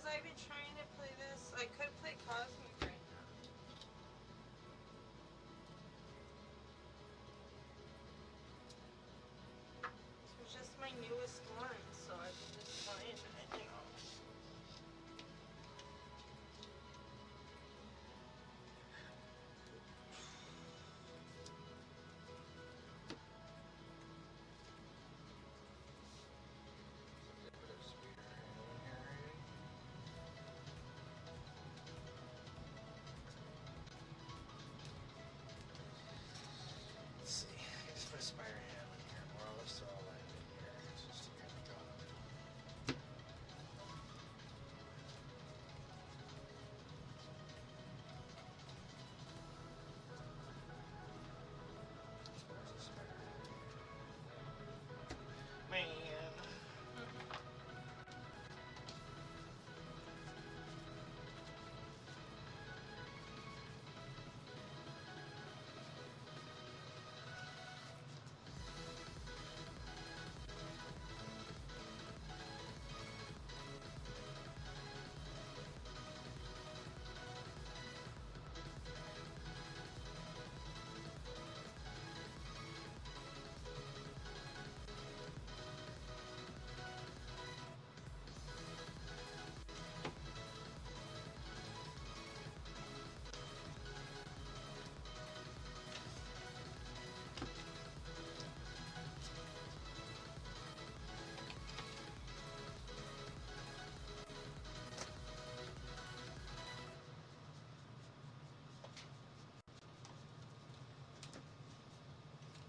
I've been trying to play this. I could play Cosmic right now. It's just my newest one, so I've been just playing it, you know. Let's see. Just put a Spire Ham in here. More or less they're all lined in here. It's just to kind of draw them. Where's the Spire Ham? Man.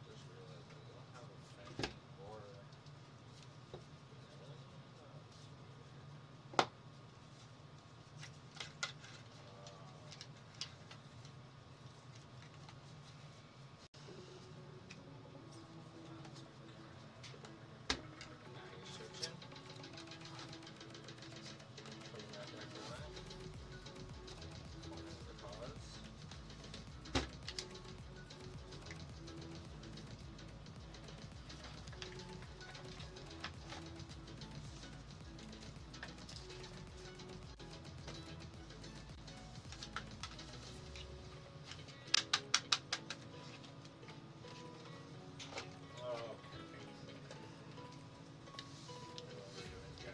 Just realized I don't have a fancy border. Now you're searching. Putting that deck away. What is the cause? Oh,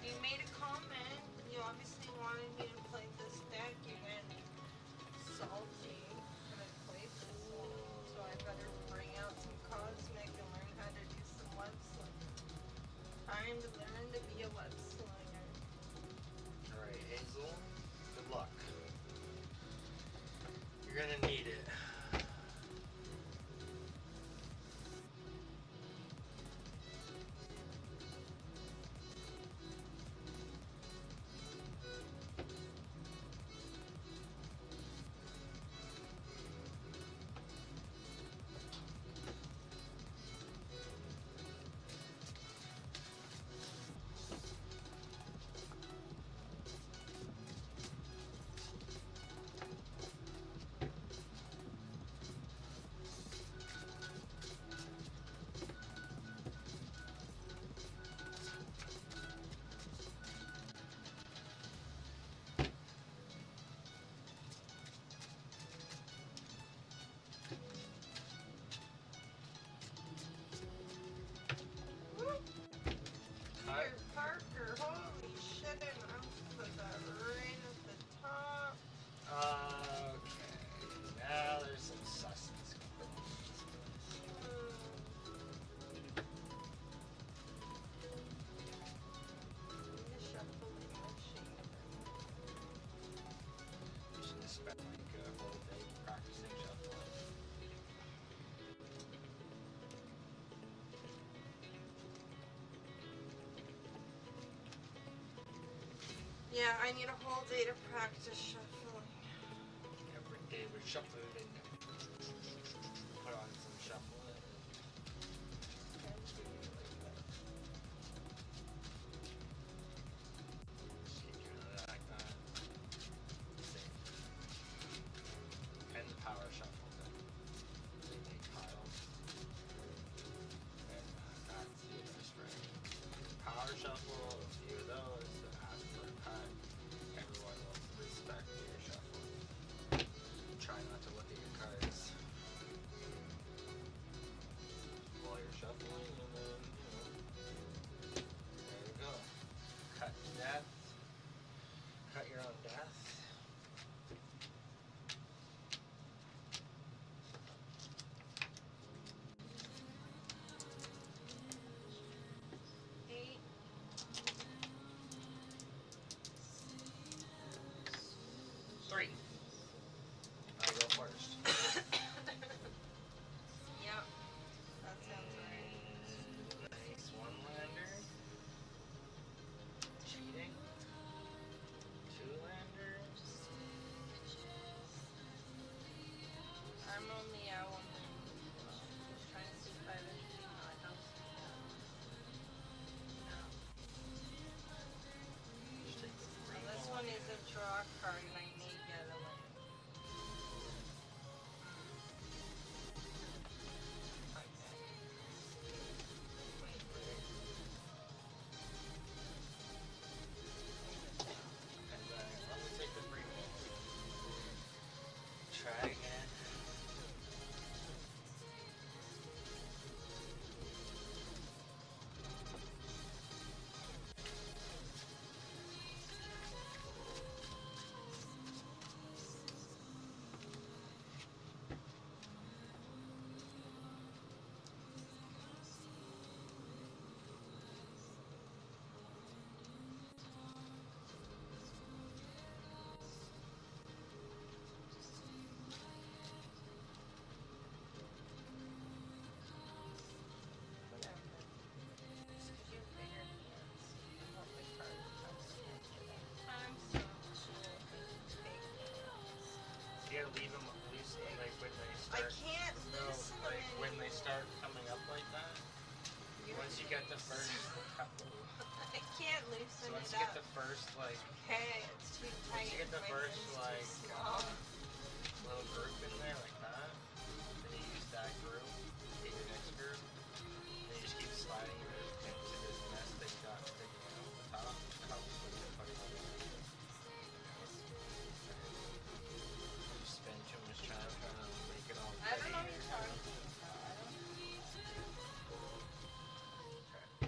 You made a comment. You obviously wanted me to play this deck. You're getting salty when I played this one. So I better bring out some Cosmic and learn how to do some web slinging. Time to learn to be a web slinger. Alright, Hazel, good luck. You're gonna need it. Cut. Here, Parker, holy shit, and I'm gonna put that right at the top. Okay, now there's some sustenance going on. The shuffling machine. You should have spent like a whole day practicing shuffling. Yeah, I need a whole day to practice shuffling. Every day we're shuffling and put on some shuffling. Just keep doing it like that. Same. And the power shuffle that they make piles. And that's the other spring. Power shuffle, a few of those, to ask for a cut. And get the first. I can't loosen So once it you up. get the first like, Okay, it's too tight. once you get the My first hand's too like small. little group in there like that, then you use that group to get your next group. Then you just keep sliding your into this nest that you got sticking out the top. How quick you're putting on the you spend too much time trying to make it all I don't know what pretty. you're talking about. I don't Okay.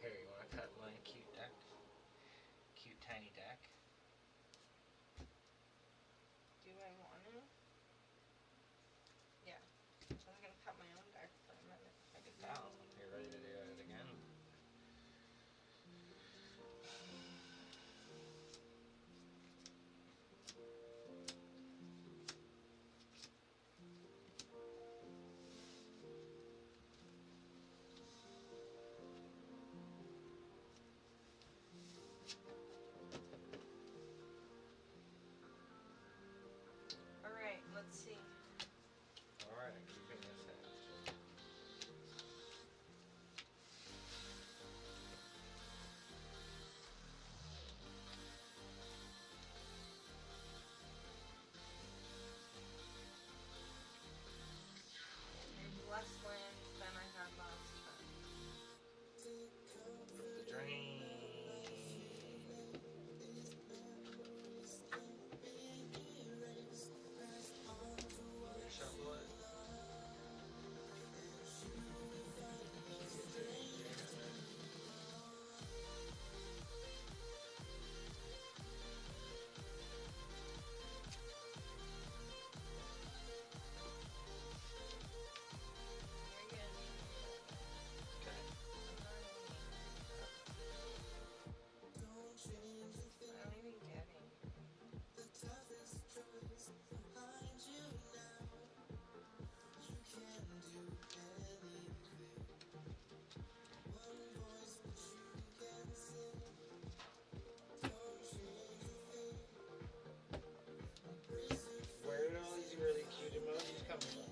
Here, you want to cut my cute deck? Cute tiny deck? Do I want to? Yeah. I was gonna cut my own deck for a minute. I can tell. You're ready to do it again? Alright, let's see. Alright, keeping this in. There's less land than I had last time. The drain. Shuffle it. You're gonna need Okay. I don't even get it. Where did all these really cute emojis come from?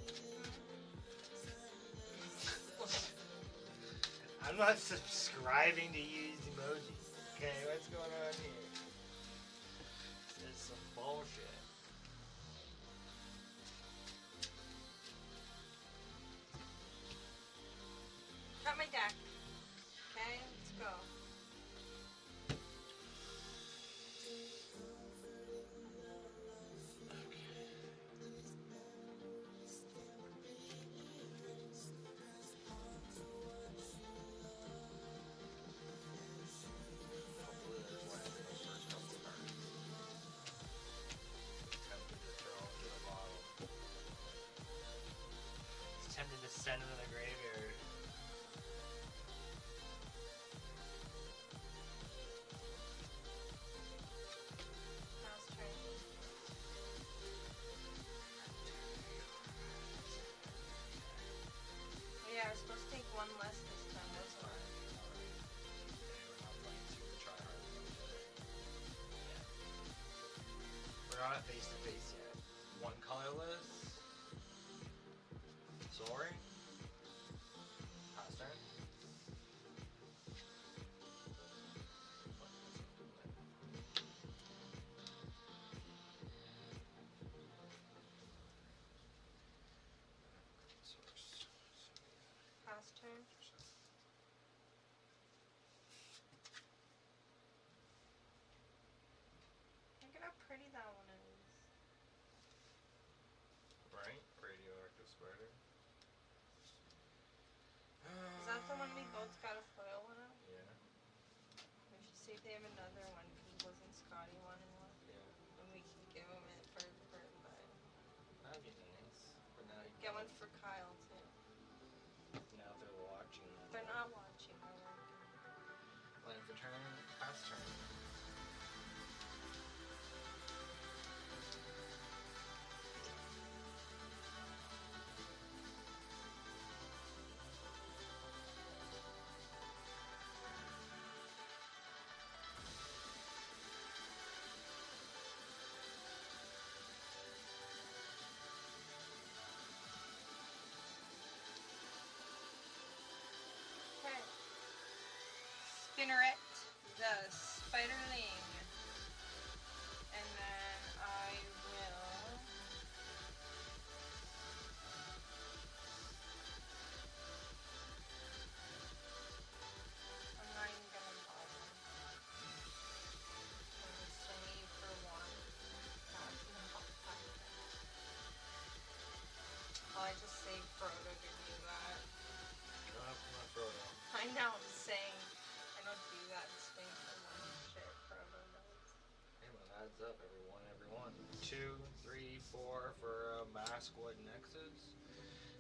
I'm not subscribing to use emojis. Okay, what's going on here? This is some bullshit. Cut my deck. Okay, let's go. Hopefully there's land in those first couple cards. Tempted to throw them to the bottom. It's tempted to send them to the graveyard. Pass turn. Oh yeah, I was supposed to take one less this time, that's why. We're not playing super try hard. We're not face to face yet. One colorless. Soaring. Pass turn. Source. Pass turn. Look at how pretty that one is. Right? Radioactive spider. Is that the one we both got a foil one of? Yeah. We should see if they have another one, because wasn't Scotty wanting one? Yeah. And we can give him it for but That'd be nice. But now you get one for Kyle too. Now they're watching. They're not watching, they're working. Land for turn. Pass turn. Okay. Spinneret, the Spiderling. And then I will... I'm not even gonna bother. I'm just save for one. Oh, I just saved Frodo to do that. You don't have to my Frodo. I know, I'm saying. I don't do that swing for one shit Frodo does. Hey, well, adds up. Every one. 2, 3, 4 for Maskwood Nexus.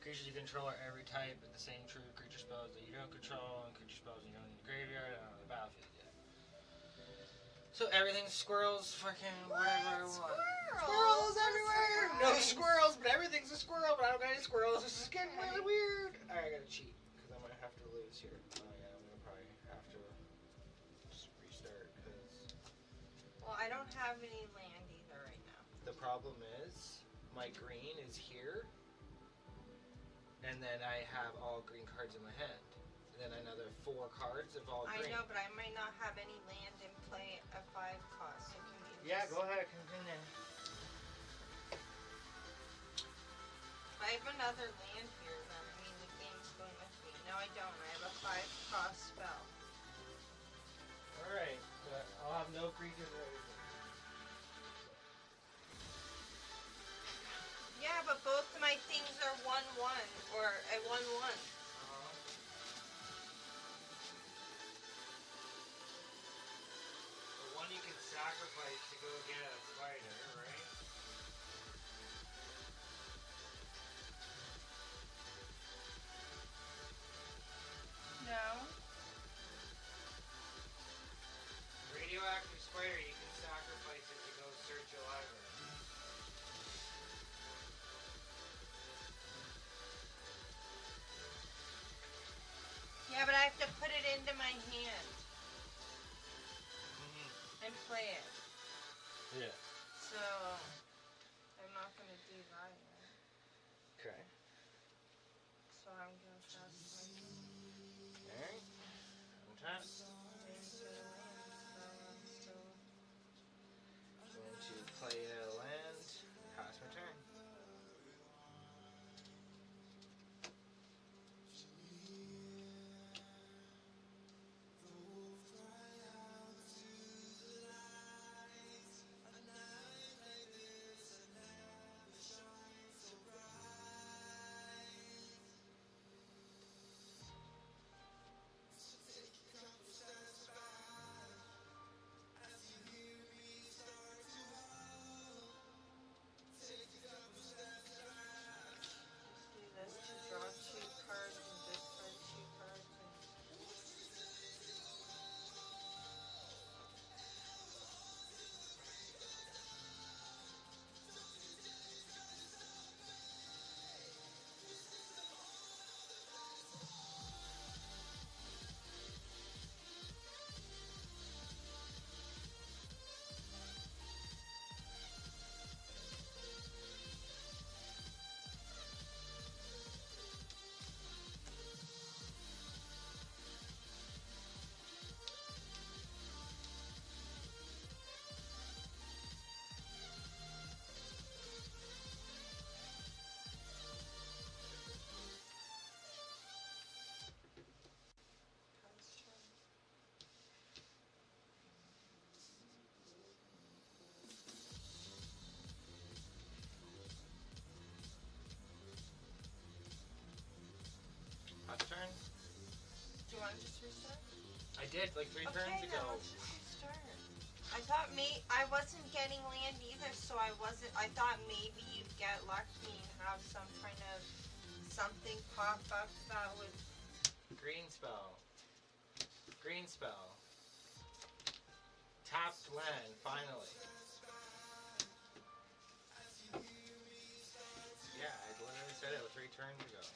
Creatures you control are every type, but the same true creature spells that you don't control, and creature spells you don't need the graveyard and on the battlefield yet. So everything's squirrels, fucking whatever I want. Squirrels everywhere! No squirrels, but everything's a squirrel, but I don't got any squirrels. This is getting really weird. Alright, I gotta cheat, because I might have to lose here. Oh yeah, I'm gonna probably have to just restart, because... Well, I don't have any land either right now. The problem is, my green is here, and then I have all green cards in my hand. And then another 4 cards of all green. I know, but I might not have any land in play at 5 cost. So can you Yeah, go ahead, continue. I have another land here then. I mean, the game's going with me. No, I don't. I have a 5 cost spell. Alright, but I'll have no creatures or anything. Yeah, but both of my things are 1-1 or a 1-1. The one you can sacrifice to go get a spider, right? No. Radioactive spider, you can sacrifice it to go search a library. Yeah, but I have to put it into my hand. And play it. Yeah. So, I'm not going to do that yet. Okay. So I'm going to cast my... Alright. Untap. Going to play a land. Pass my turn. Draw 2 cards and discard 2 cards. Pass turn. Do you want to just restart? I did, like 3 turns Okay, then ago. let's just restart. I thought I wasn't getting land either, so I thought maybe you'd get lucky and have some kind of something pop up that would... Green spell. Green spell. Tapped land, finally. Yeah, I literally said it 3 turns ago.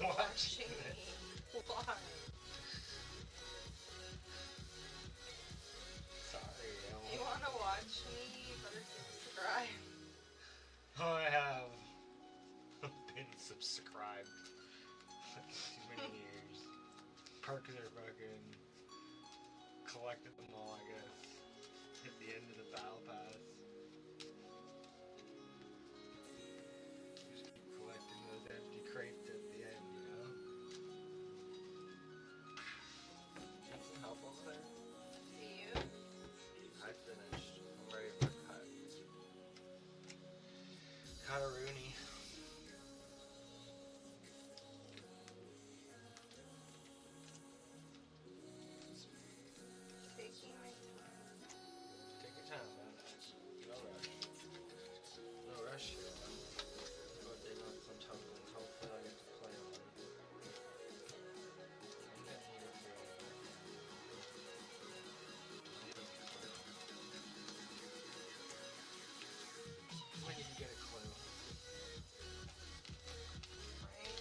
watching me. Why? Sorry, If you wanna watch me, you better subscribe. I have been subscribed too many years. Perks are fucking collected them all, I guess. At the end of the battle pass. Just keep collecting those empty crates at the end, you know? Need some help over there? Do you? I finished. I'm ready for cut. Cut a Rooney. Taking my time. Take your time, man. No rush. No rush here, man. Go dig on some tokens. Hopefully I get to play on them. I'm getting here for when you can get a clue. Right?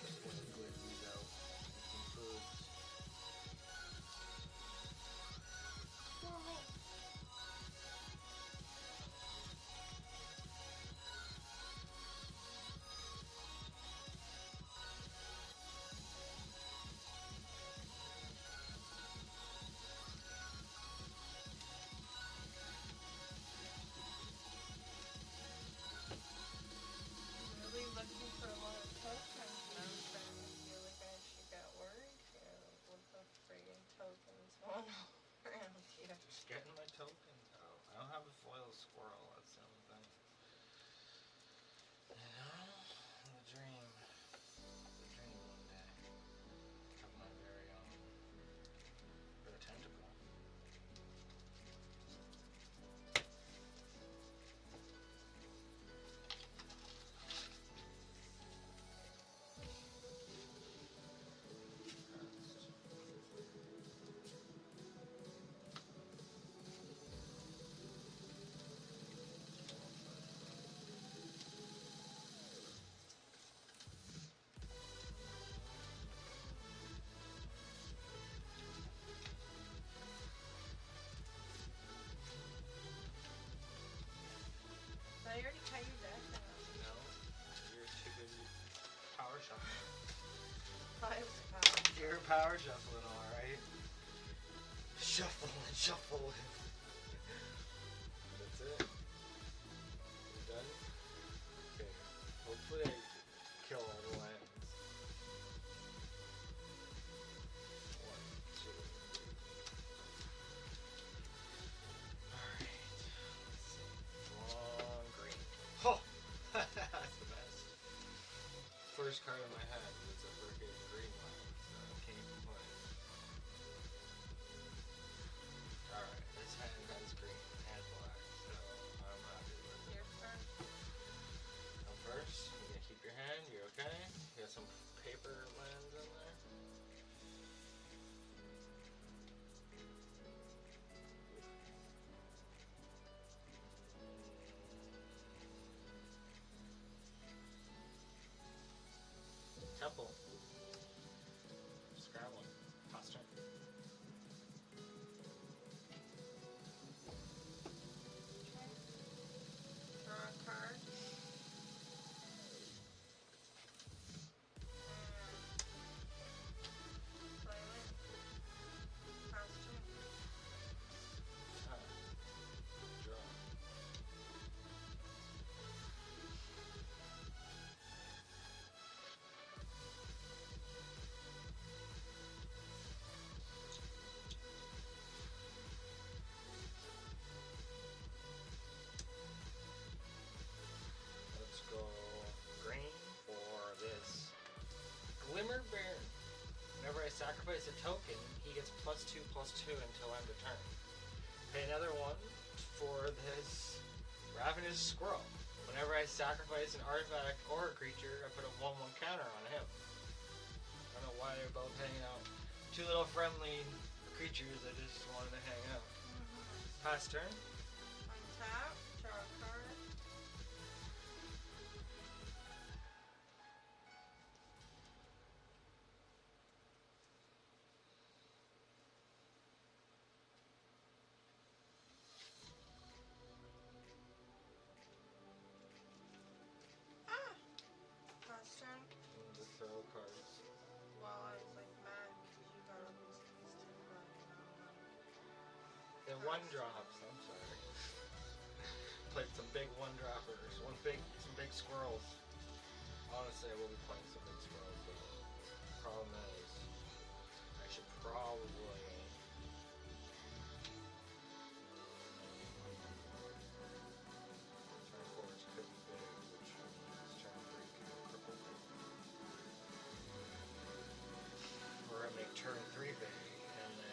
Just want to glitch these out. Some foods. Really looking for a lot of tokens, and I'm starting to feel like I should get worried here. Like, what the friggin' tokens going on around here? Just getting my tokens out. I don't have a foil squirrel. That's the only thing. You know? The dream. The dream one day. Have my very own. Or a tentacle. I already cut you back now. No, you're too busy power shuffling. I was about. You're power shuffling, alright? Shuffle and shuffle. That's it. You done? Okay. Hopefully I kill all the lands. 1, 2, 3. Alright. Let's see. Long green. Oh! That's the best. First card in my head was a freaking green land, so I can't complain. Alright, this hand has green and black, so I'm happy with it. Your turn. Come first, you're gonna keep your hand, you're okay? You got some paper lands in there? Temple. Scrabbling. Toss turn. Draw a card. Play it. Pass turn. Draw. +2/+2 until end of turn. Pay another 1 for this Ravenous Squirrel. Whenever I sacrifice an artifact or a creature, I put a 1/1 counter on him. I don't know why they're both hanging out. Two little friendly creatures that just wanted to hang out. Pass turn. Untap, draw a card. Pass turn. To throw cards. Well, I was like mad because you got up and sneezed too bad. They're 1-drops, I'm sorry. Played some big 1-droppers. Some big squirrels. Honestly, I will be playing some big squirrels, but the problem is, I should probably... Turn 4 is could be big, which means turn 3 can be crippled. We're gonna make turn 3 big, and then...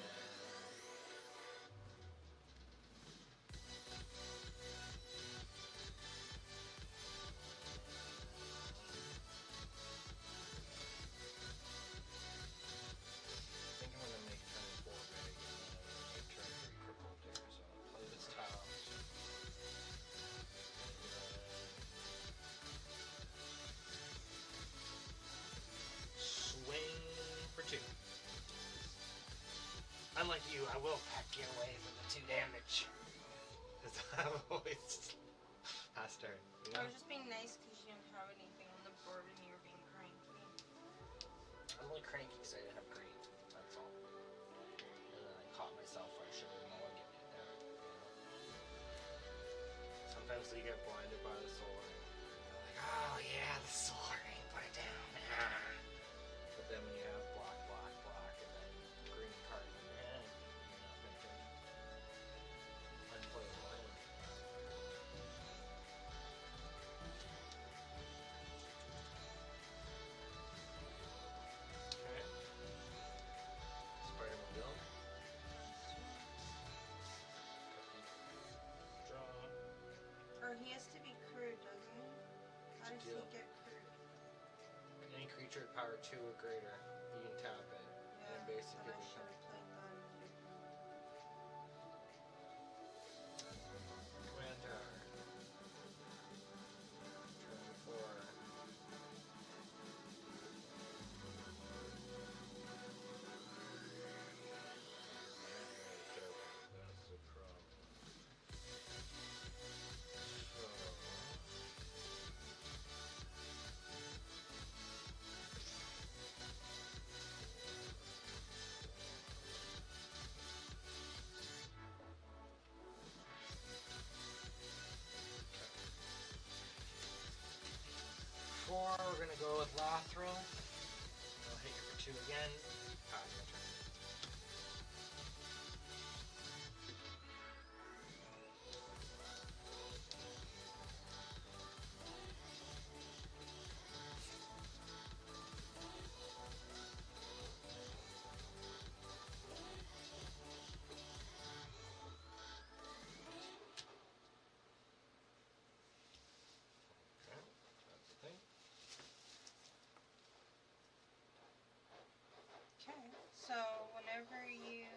I think I'm gonna make turn 4 big, and then I'm gonna make turn 3 crippled there, so I'll play this tile. Swing for 2. Unlike you, I will pack you away from the 2 damage. Because I'm always past turn. You know? I was just being nice because you didn't have anything on the board and you were being cranky. I'm only cranky because I didn't have green. That's all. And then I caught myself I should have mulliganed it down. You know? Sometimes you get blinded by the soul ring. You're like, oh yeah, the soul ring, put it down. But then when you have black, and then green card in your hand, you're not making unplayable hand. Okay. Spider-Man. Draw. Or he has to be crude, doesn't he? How does he Deal. get crude? Any creature with power 2 or greater, you can tap it. Yeah, and basically then I become should have played that. Command Tower. Turn 4. That's the problem. We're gonna go with Lathril. I'll hit you for 2 again. Pass my turn. Okay, that's the thing. Okay, so whenever you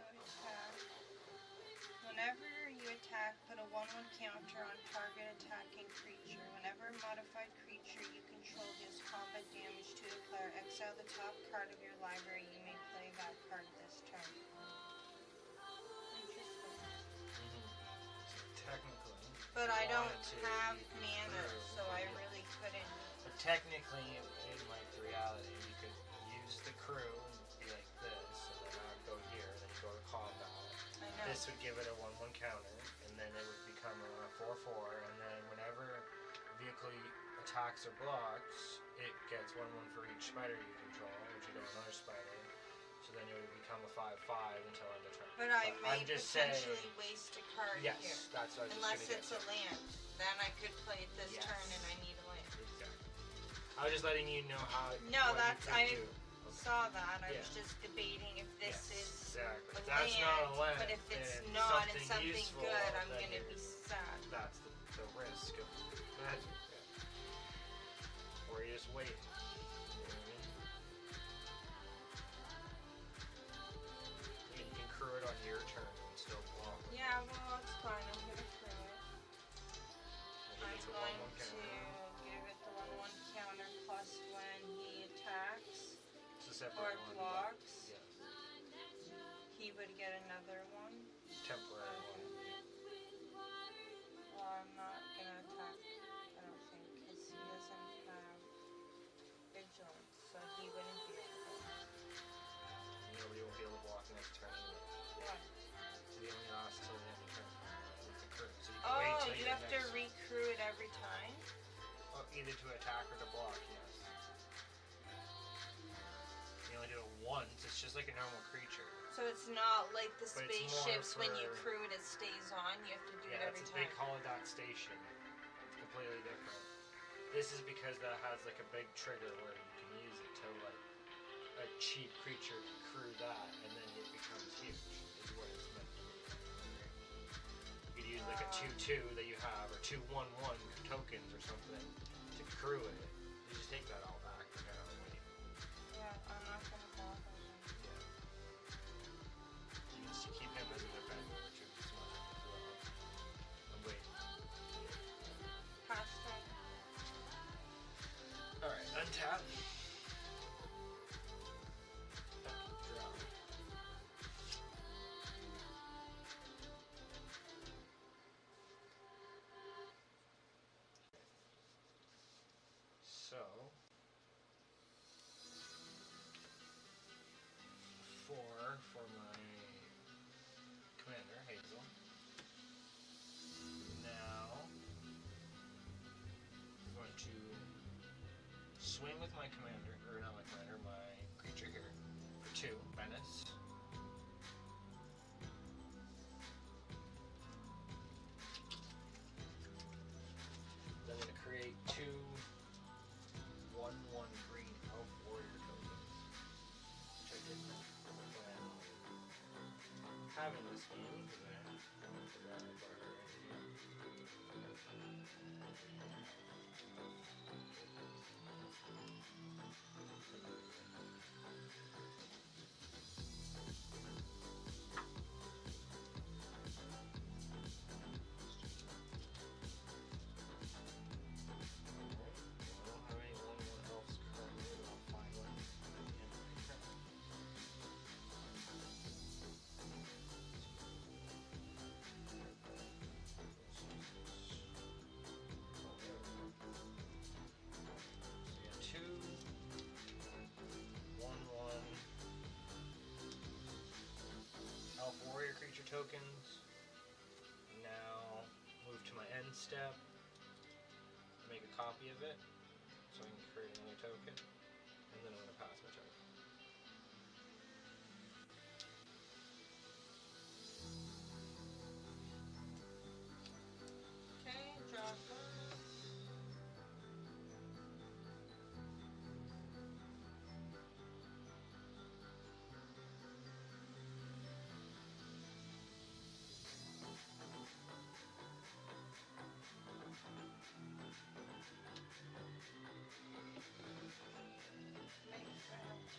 attack, put a 1/1 counter on target attacking creature. Whenever a modified creature you control deals combat damage to the player, exile the top card of your library. You may play that card this turn. Interesting. Technically. But I don't wanted to, have you could mana, prove, so I really couldn't. But technically, in like reality, you could use the crew and be like this, and then I would go here, then you go to combat. I know. This would give it a 1/1 counter, and then it would become a 4/4, and then whenever vehicle attacks or blocks, it gets 1/1 for each spider you control, which you get another spider. So then it would become a 5/5 until end of turn. But I may I'm just potentially saying, waste a card yes, here. that's what I was Unless just it's gonna a land. Then I could play it this Yes. turn and I need a land. Exactly. I was just letting you know how. No, what that's you could do. saw that. I Yeah. was just debating if this Yes, is exactly. a That's that's not a land, but if it's and not and something something useful, good, I'm then gonna you're- be sad. That's the risk of magic. Yeah. Or you just wait. You know what I mean? I mean, you can crew it on your turn and still block. Yeah, well, it's fine. I'm gonna crew it. Maybe I'm it's a going 1/1 to counter. give it the 1/1 counter plus when he attacks It's a separate or one. blocks, Yes. he would get another one. Temporary one. Well, I'm not gonna attack, I don't think, because he doesn't have vigilance, so he wouldn't be able to. Nobody will be able to block next turn anyway. What? So he only lasts till the end of turn. With the crew. So you can wait Oh, till you your have to next... recrew it every time? Oh, either to attack or to block, yes. You only do it once, it's just like a normal creature. So it's not like the But it's more spaceships when you for- crew it, it stays on. You have to do it Yeah, every it's, time. they call it that station. It's completely different. This is because that has like a big trigger where you can use it to like a cheap creature to crew that, and then it becomes huge. Is what it's meant to be. You could use like a 2/2 that you have, or 2/1/1 tokens or something to crew it. You just take that all back for now and wait. Yeah, I'm not gonna bother them. Yeah. You can just keep him as a defender, which would be smart as well. And wait. Pass turn. Alright, untap. Draw. So, 4 for my commander, Hazel. Now, I'm going to swing with my commander, or not my commander, my creature here, for 2, Menace. Then I'm going to create 2 1/1 green elf warrior tokens, which I didn't plan on having this game, because I forgot I brought her in here. Tokens. Now move to my end step, make a copy of it so I can create another token, and then I'm going to pass my turn. Okay, draw first. Make that.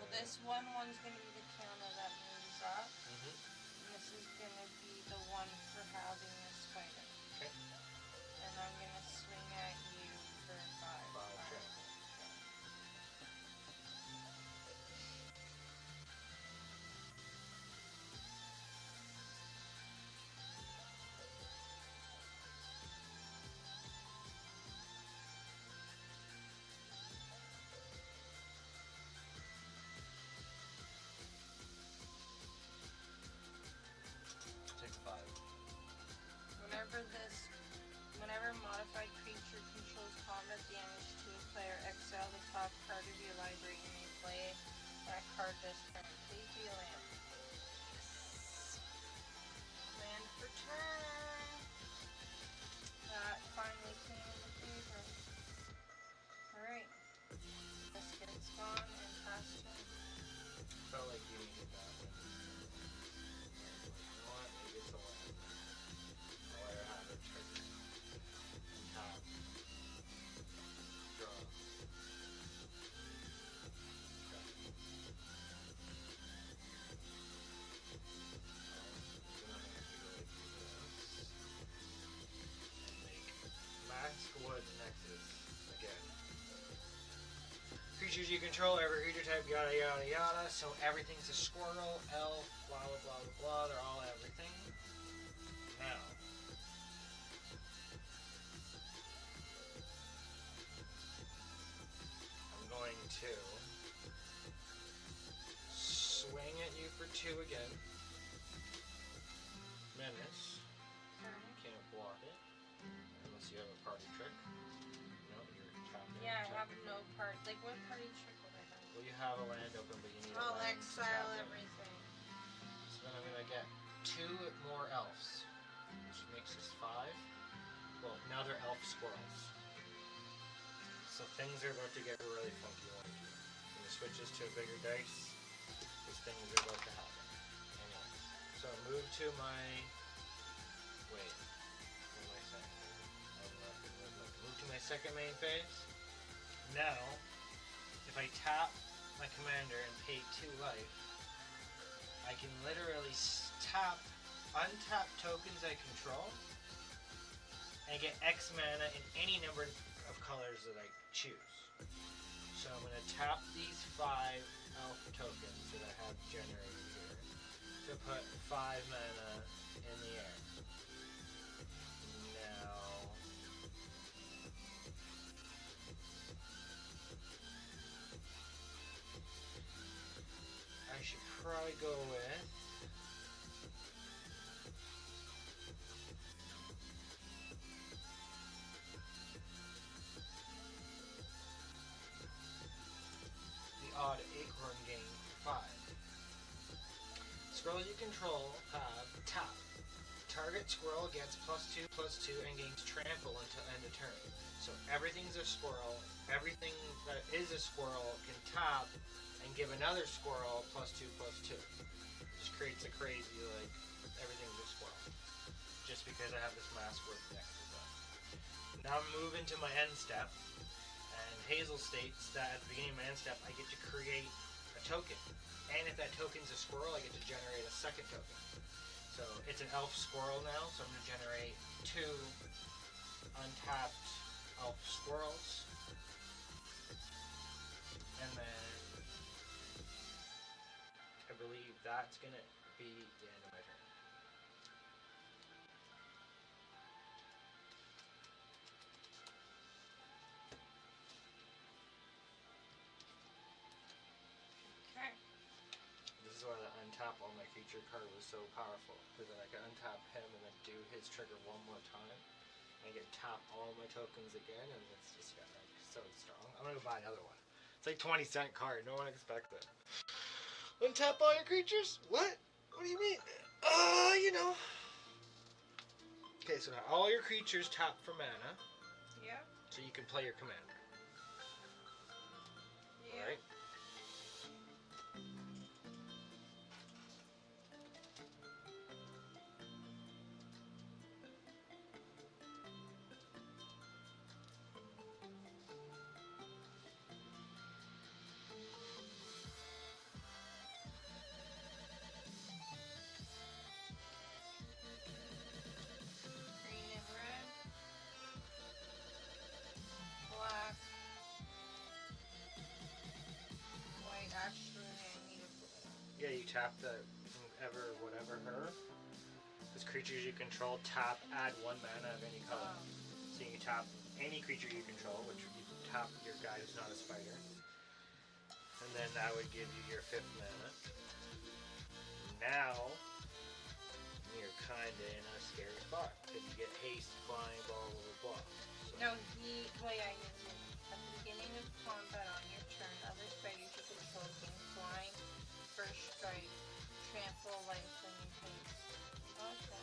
Well, this one's going to be the counter that moves up. Mm-hmm. And this is going to be the one for having the spider. Okay. And I'm going to swing at you for 5. 5 trample. Take 5. Whenever modified creature controls combat damage to a player, exile the top card of your library and you play that card this turn. Please be a land. Land for turn. That finally came into favor. Alright. This gets gone and pass turn. Felt like you needed that one. You know what? Maybe it's a land. I'll let her have it. Trigger. And tap. Draw. Okay. Wood Nexus again. Creatures you control, every creature type, yada yada yada. So everything's a squirrel, elf, blah blah blah blah blah. They're all everything. Now, I'm going to swing at you for 2 again. Menace. Can't block it. Unless you have a party trick. No, you're trapped in Yeah, I check. have no part. Like, what party trick would I have? Well, you have a land open, but you need a I'll land to exile tap them. everything. So then I'm going to get 2 more elves, which makes us 5. Well, now they're elf squirrels. So things are about to get really funky like you. When you switch this to a bigger dice, these things are about to happen. Anyways, so move to my... Wait. What am I saying? Move to my second main phase. Now, if I tap my commander and pay 2 life, I can literally untap tokens I control, and get X mana in any number of colors that I choose. So I'm going to tap these 5 elf tokens that I have generated here to put 5 mana in the air. Now, I should probably go with the odd acorn game for 5. Squirrel you control have tap. Target squirrel gets +2/+2 and gains trample until end of turn. So everything's a squirrel. Everything that is a squirrel can tap and give another squirrel +2/+2. It just creates a crazy, like, everything's a squirrel. Just because I have this mask work next to that. Now I'm moving to my end step, and Hazel states that at the beginning of my end step, I get to create a token. And if that token's a squirrel, I get to generate a second token. So it's an elf squirrel now, so I'm going to generate 2 untapped elf squirrels. And then I believe that's going to be the end of my turn. Okay. This is why the untap on my creature card was so powerful. Because then I can untap him and then do his trigger one more time. And I get tap all my tokens again, and it's just got like so strong. I'm gonna go buy another one. It's like 20-cent card. No one expects it. Untap all your creatures? What? What do you mean? You know. Okay, so now all your creatures tap for mana, Yeah. so you can play your commander. Yeah. Alright? tap the whatever her. Because creatures you control tap, add 1 mana of any color. So you can tap any creature you control, which you tap your guy who's not a spider. And then that would give you your 5th mana. Now, you're kinda in a scary spot. Because you get haste, flying, blah, blah, blah. So No, well, yeah, he is. At the beginning of combat on your turn, other spiders you control gain flying, first strike, trample, lifelink, and haste. Okay.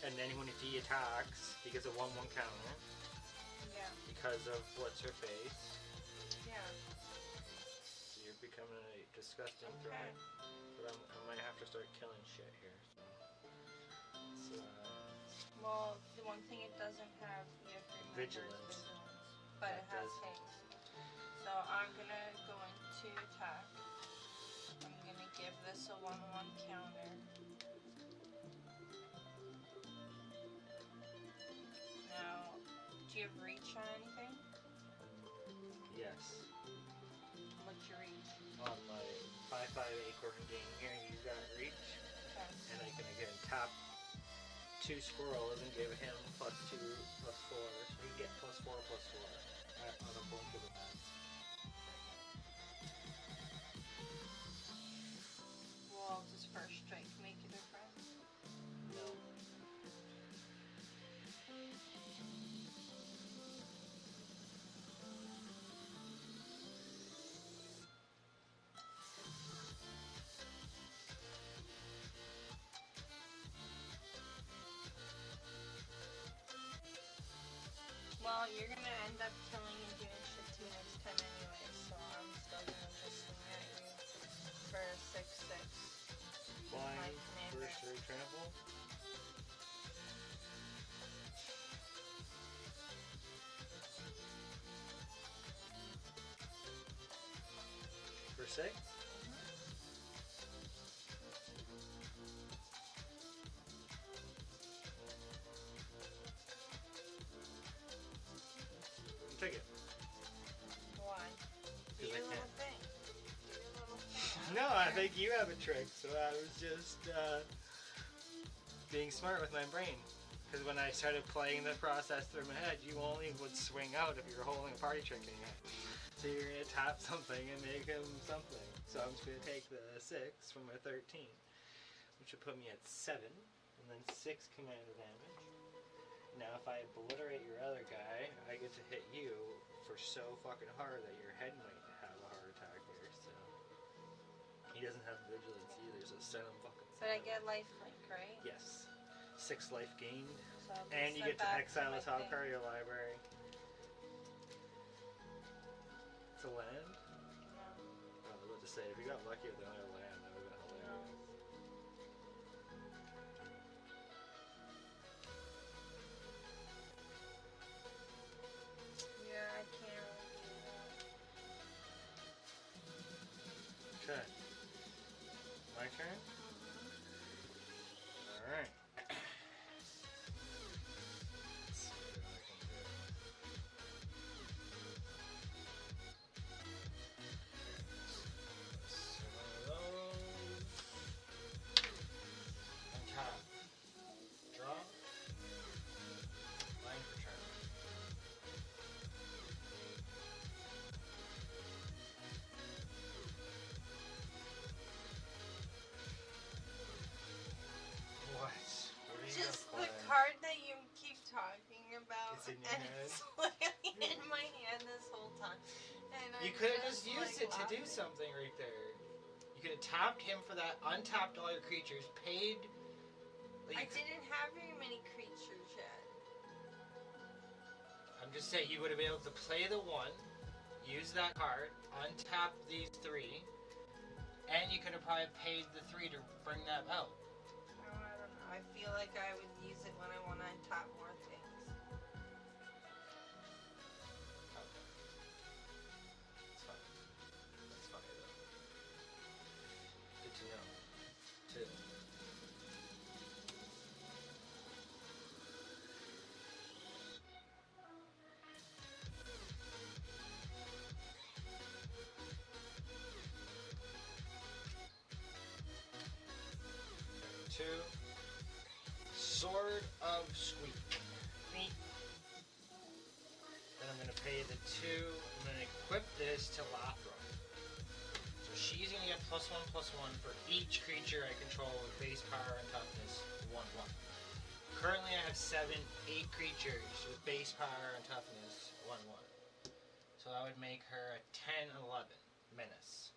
and then when he attacks, he gets a 1/1 counter. Yeah. Because of what's her face. Yeah. So you're becoming a disgusting Okay. threat. But I might have to start killing shit here. So, Well, the one thing it doesn't have, you have to remember, Vigilance. is vigilance. But That it has does. haste. So I'm gonna go into attack. I'm gonna give this a 1/1 counter. Now, do you have reach on anything? yes. What's your reach? On my 5/5 acorn game here, you got reach. Okay. And I can again tap 2 squirrels and give him +2, +4. So he get +4/+4 on a bunch of events. Well, does first strike make a difference? No. Well, you're gonna end up killing and doing shit to me next time anyway, so I'm still gonna just swing at you for a 6/6. Flying, commander. first 3 trample. For 6? Take it. Why? Do Because I your little can't. thing. Do your little thing. No, I think you have a trick, so I was just being smart with my brain. Because when I started playing the process through my head, you only would swing out if you were holding a party trick in your hand. So you're going to tap something and make him something. So I'm just going to take the 6 from my 13, which would put me at 7, and then 6 commander damage. Now if I obliterate your other guy, I get to hit you for so fucking hard that your head might have a heart attack here, so... He doesn't have vigilance either, so send him fucking... But I get lifelink, right? Yes. 6 life gained, So I'll be and you sent get to back exile my the top thing. card of your library. It's a land? No. I was about to say, if you got lucky with another land, that would have been hilarious. Yeah, I can't really do that. Okay. My turn? Alright. Let's see what I can do. So one of those. Untap. Draw. Line for turn. What? What are you Just gonna the play? card that you keep talking about, It's in your and head? it's literally in my hand this whole time. And You I'm could have just used like, it to do laughing. something right there. You could have tapped him for that, untapped all your creatures, paid. Like, I didn't have very many creatures yet. I'm just saying, you would have been able to play the 1, use that card, untap these 3, and you could have probably paid the 3 to bring that out. Oh, I don't know. I feel like I would use it when I want to untap more things. Okay. That's fine. That's fine though. Good to know. Too. the 2, and then equip this to Lathrop. So she's going to get +1/+1 for each creature I control with base power and toughness 1/1. Currently I have 8 creatures with base power and toughness 1/1. So that would make her a 10/11 menace.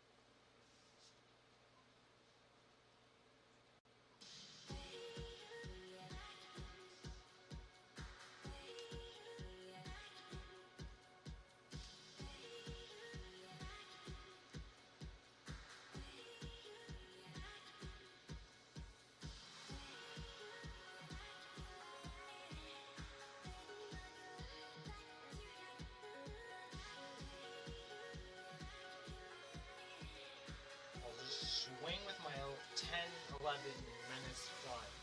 Swing with my 10/11 menace flying.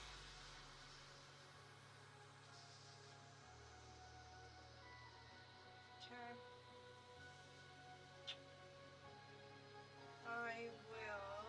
Okay. I will.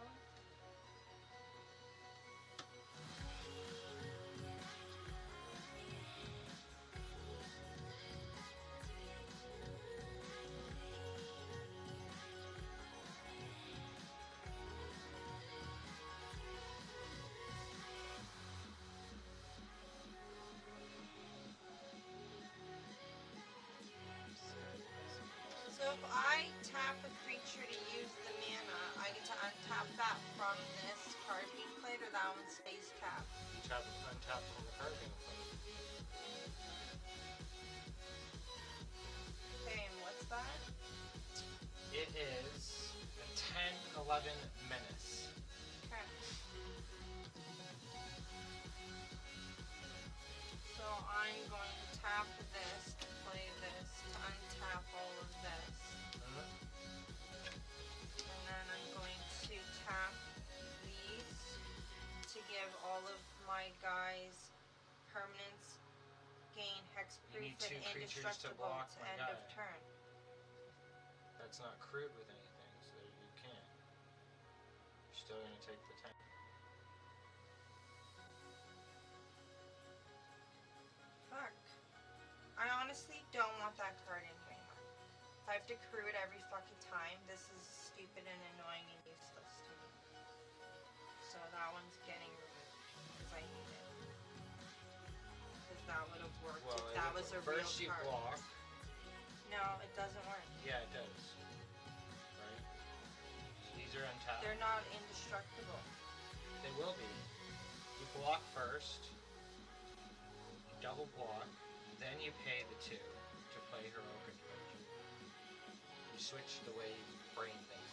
So if I tap a creature to use the mana, I get to untap that from this card being played, or that one stays tapped? You tap untap from the card being played. Okay, and what's that? It is a 10/11 menace. Okay. So I'm going to tap this to play this, to untap all of this. And then I'm going to tap these to give all of my guys permanents gain hexproof You need 2 and creatures to indestructible block to my end guy. of turn. That's not crude with anything, so you can't. You're still going to take the 10. Fuck. I honestly don't want that card in here anymore. If I have to crew it every fucking time, this is stupid and annoying and useless to me. So that one's getting removed, because I need it. Because that would have worked if that was a real first you card. block. No, it doesn't work. Yeah, it does. Right? So these are untapped. They're not indestructible. They will be. You block first. You double block. Then you pay the 2 to play Heroic Intervention. You switch the way you brain things.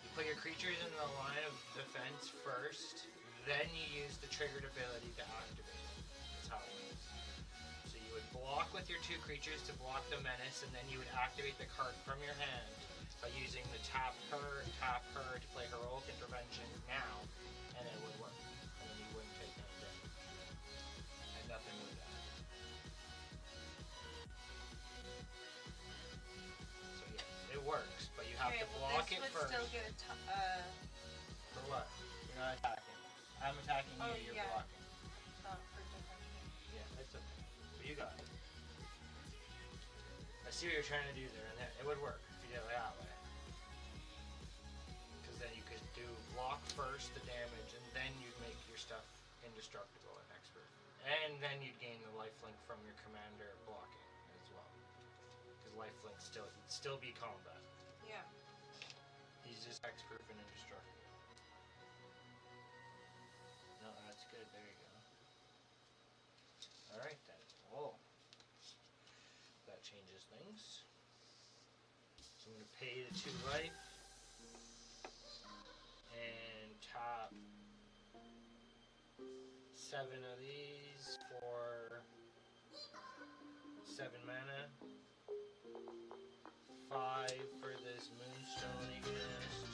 You put your creatures in the line of defense first, then you use the triggered ability to activate it. That's how it works. So you would block with your 2 creatures to block the menace, and then you would activate the card from your hand by using the tap her to play Heroic Intervention now, and it would work. And then you wouldn't take any damage. And nothing would die. So yeah, it works, but you have to block it this first. would still get a For what? You're not attacking. I'm attacking you, you're yeah. blocking. for different. Yeah, that's okay. But you got it. I see what you're trying to do there, and it would work if you did it that way. Because then you could do block first the damage, and then you'd make your stuff indestructible and expert. And then you'd gain the lifelink from your commander blocking as well. Because lifelink you'd still be combat. Yeah. He's just hexproof and indestructible. No, that's good. There you go. Alright then. Whoa. That changes things. So I'm going to pay the 2 life. And top 7 of these for 7 mana. 5 for this Moonstone Agonist.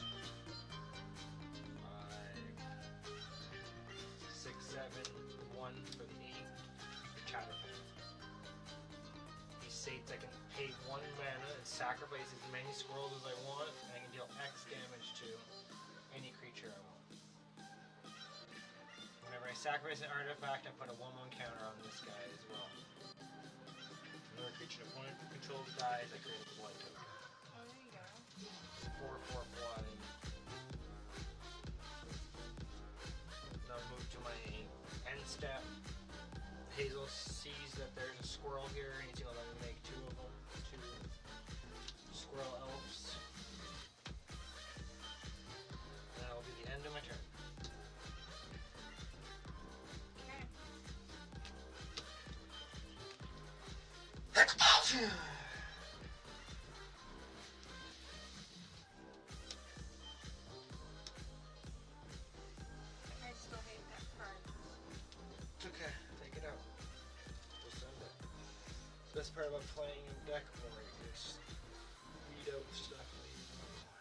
5, 6, 7, 1 for the 8 for Chatterfang. These sates I can pay 1 mana and sacrifice as many squirrels as I want, and I can deal X damage to any creature I want. Whenever I sacrifice an artifact, I put a 1/1 counter on this guy as well. Another creature opponent control the dies, I create a blood token. Oh, there you go. 4/4 blind. Now move to my end step. Hazel sees that there's a squirrel here, and he's gonna let me make 2 of them. 2 squirrel elves. And that'll be the end of my turn. Okay. Expulsion! I still hate that card. It's okay. Take it out. We'll send it. The best part about playing in deck more is weed out stuff that you don't want.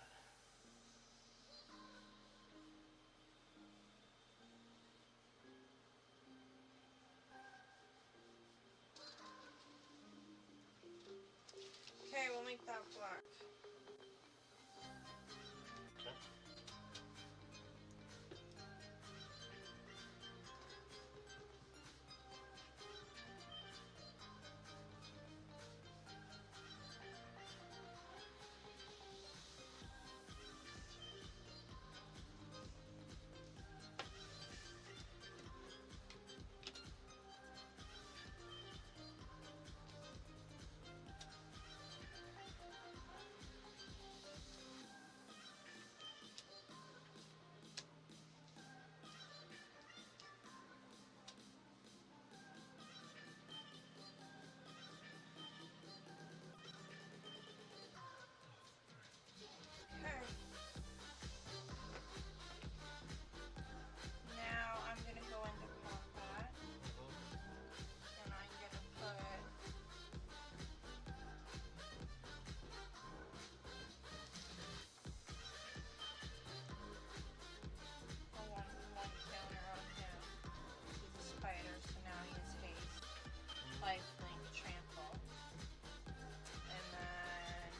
Okay, we'll make that black. Okay. Okay. Now I'm gonna go into combat, and I'm gonna put a one counter on him. He's a spider, so now he has haste, lifelink, trample, and then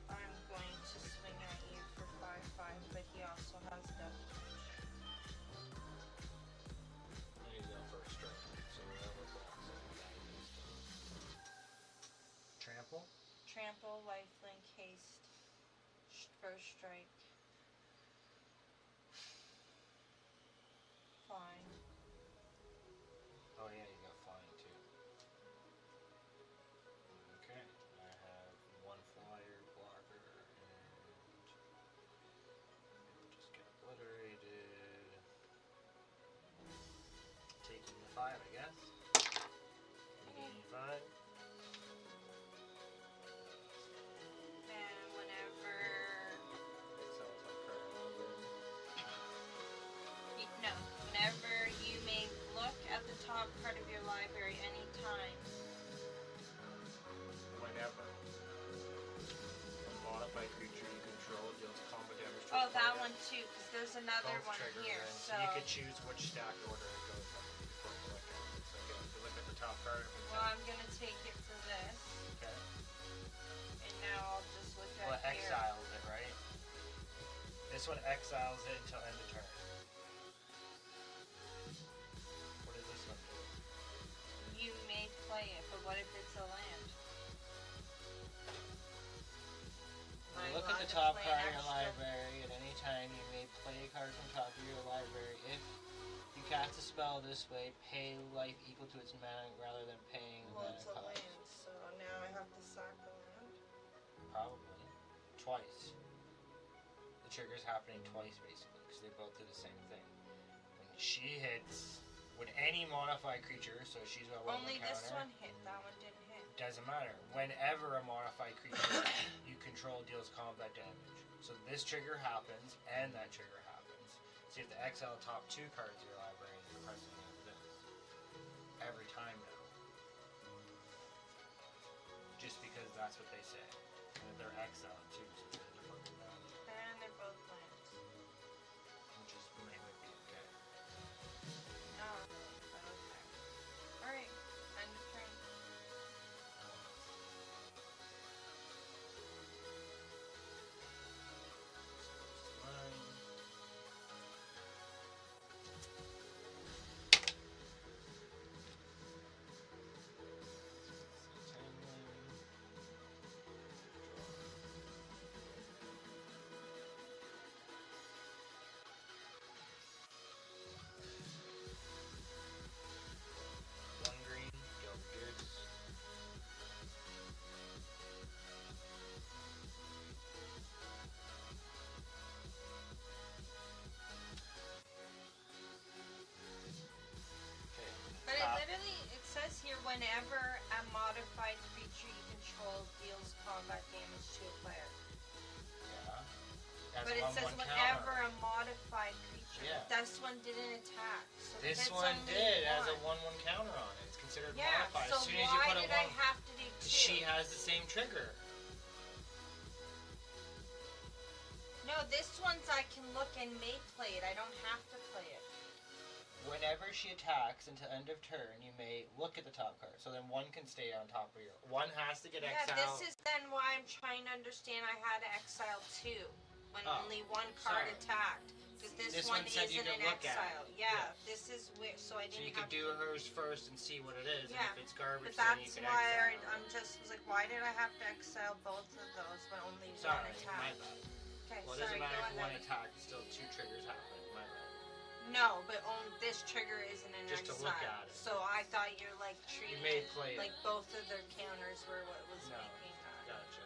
I'm going to swing at you for 5/5, but he also has death touch. And he's out for a strike, so whatever blocks it, Trample? Trample, lifelink, haste, first strike. Fine. Oh yeah, you got flying too. Okay, I have 1 flyer blocker and it'll just get obliterated. Taking the 5, I guess. Gaining 5. And whenever So it's like card over. no, whenever you may look at the top part of your library anytime. Whenever a modified creature you control deals combat damage to Oh, a that player, one too, because there's another both one triggers here. in. So, You can choose which stack order it goes in before you look at it. So again, if you look at the top card, well, I'm gonna take it for this, okay. and now I'll just look Well, at it here. exiles it, right? This one exiles it until end of turn. What does this one do? You may play it, but what if it's a land? When I'm you look at allowed the to top play card an of your extra. library at any time, you may play a card from top of your library. If you cast a spell this way, pay life equal to its mana rather than paying Well, mana it's a cost. land, so now I have to sack the land. Probably. Twice. The trigger's happening twice, basically, because they both do the same thing. When she hits, when any modified creature, so she's got one Only counter, this one hit, that one didn't hit. doesn't matter. Whenever a modified creature you control deals combat damage. So this trigger happens, and that trigger happens. So you have to exile top 2 cards of your library and you're pressing this. Every time now. Just because that's what they say. And they're exiled too, so it's a different value. And they're both lands. Which is might be okay. No, but okay. Alright, end of turn. modified creature you control deals combat damage to a player. Yeah. Has But it one, says one whenever counter. a modified creature. Yeah. This one didn't attack. So if This it's one only did. It has a one. 1/1 counter on it. It's considered Yeah, modified. so As soon as you why put a did I 1, have to do two? she has the same trigger. No, this one's I can look and may play it. I don't have to play it. Whenever she attacks until end of turn, you may look at the top card. So then one can stay on top of your. One has to get Yeah, exiled. this is then why I'm trying to understand I had to exile two when Oh, only one card sorry. attacked. Because this one one said you isn't could an look at exile. it. Yeah, Yes. this is weird. So I So didn't you could have do to. hers first and see what it is. Yeah, And if it's garbage, but then you that's can why exile. I'm just was like, why did I have to exile both of those when only Sorry, one my attacked? bad. Okay, Well, it sorry, doesn't matter go if one ahead. attack, still two triggers happen. My bad. No, but this trigger isn't an Just to exile. look at it. So I thought you're like treating may it play it. like both of their counters were what was No. making that. Gotcha.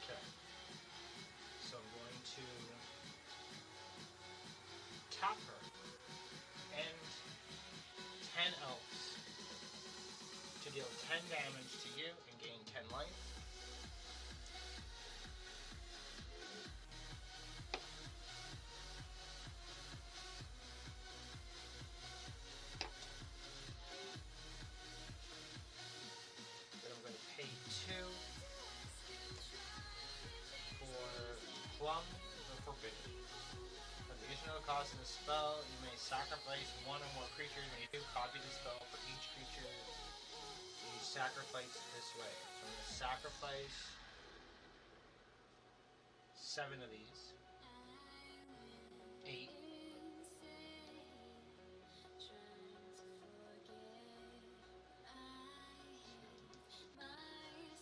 Okay. So I'm going to tap her and 10 elves to deal 10 damage to you and gain 10 life. Then I'm going to pay 2 for Plum or Forbidden. For the additional cost of the spell, you may sacrifice one or more creatures. When you do, copy the spell for each creature you sacrifice this way. So I'm going to sacrifice 7 of these. 8.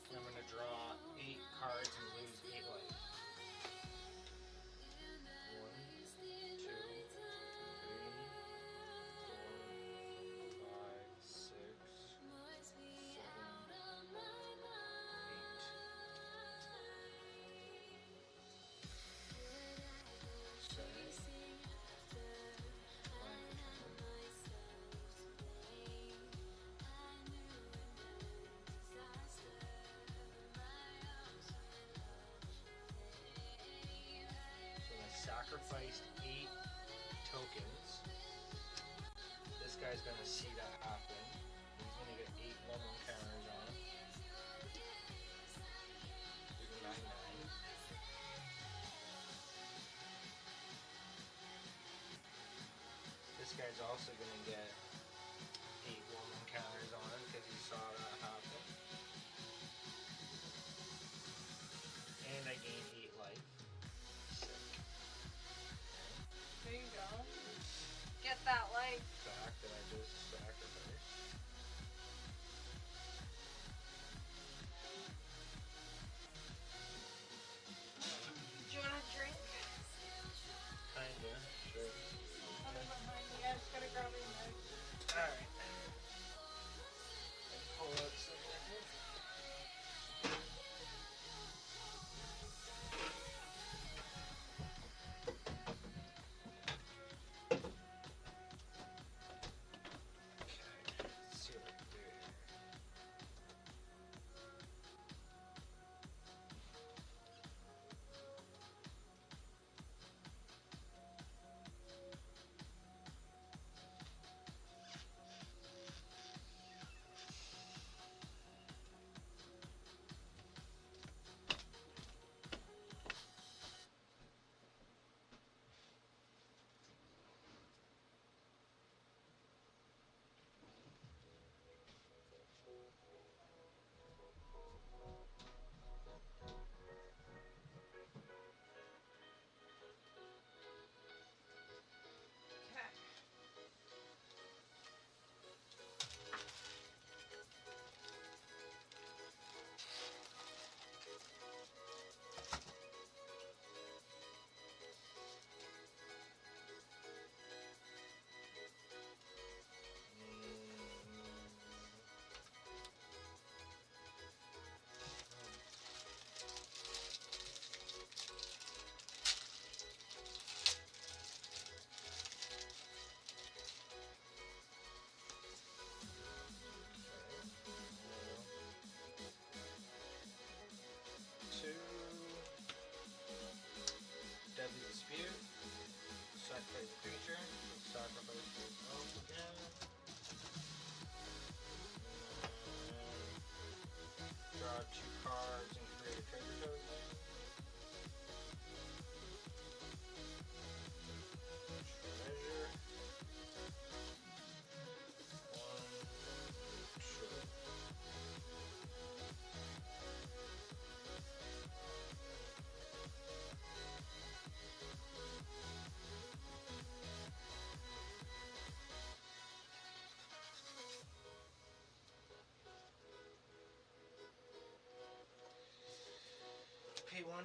And I'm going to draw 8 cards and lose 8 life. 1, 2, 3, 4, 5, 6, 7, 8. So I sacrificed 8 tokens. This guy's gonna see that happen. He's gonna get 8 1/1 counters on him. Do the 9/9. This guy's also gonna get 8 1/1 counters on him because he saw that happen. And I gain 8 life. Sick. There you go. Get that life. Back that I just sacrificed. Do you want a drink? Kinda. Sure. Behind you. Yeah, just gotta grab your next.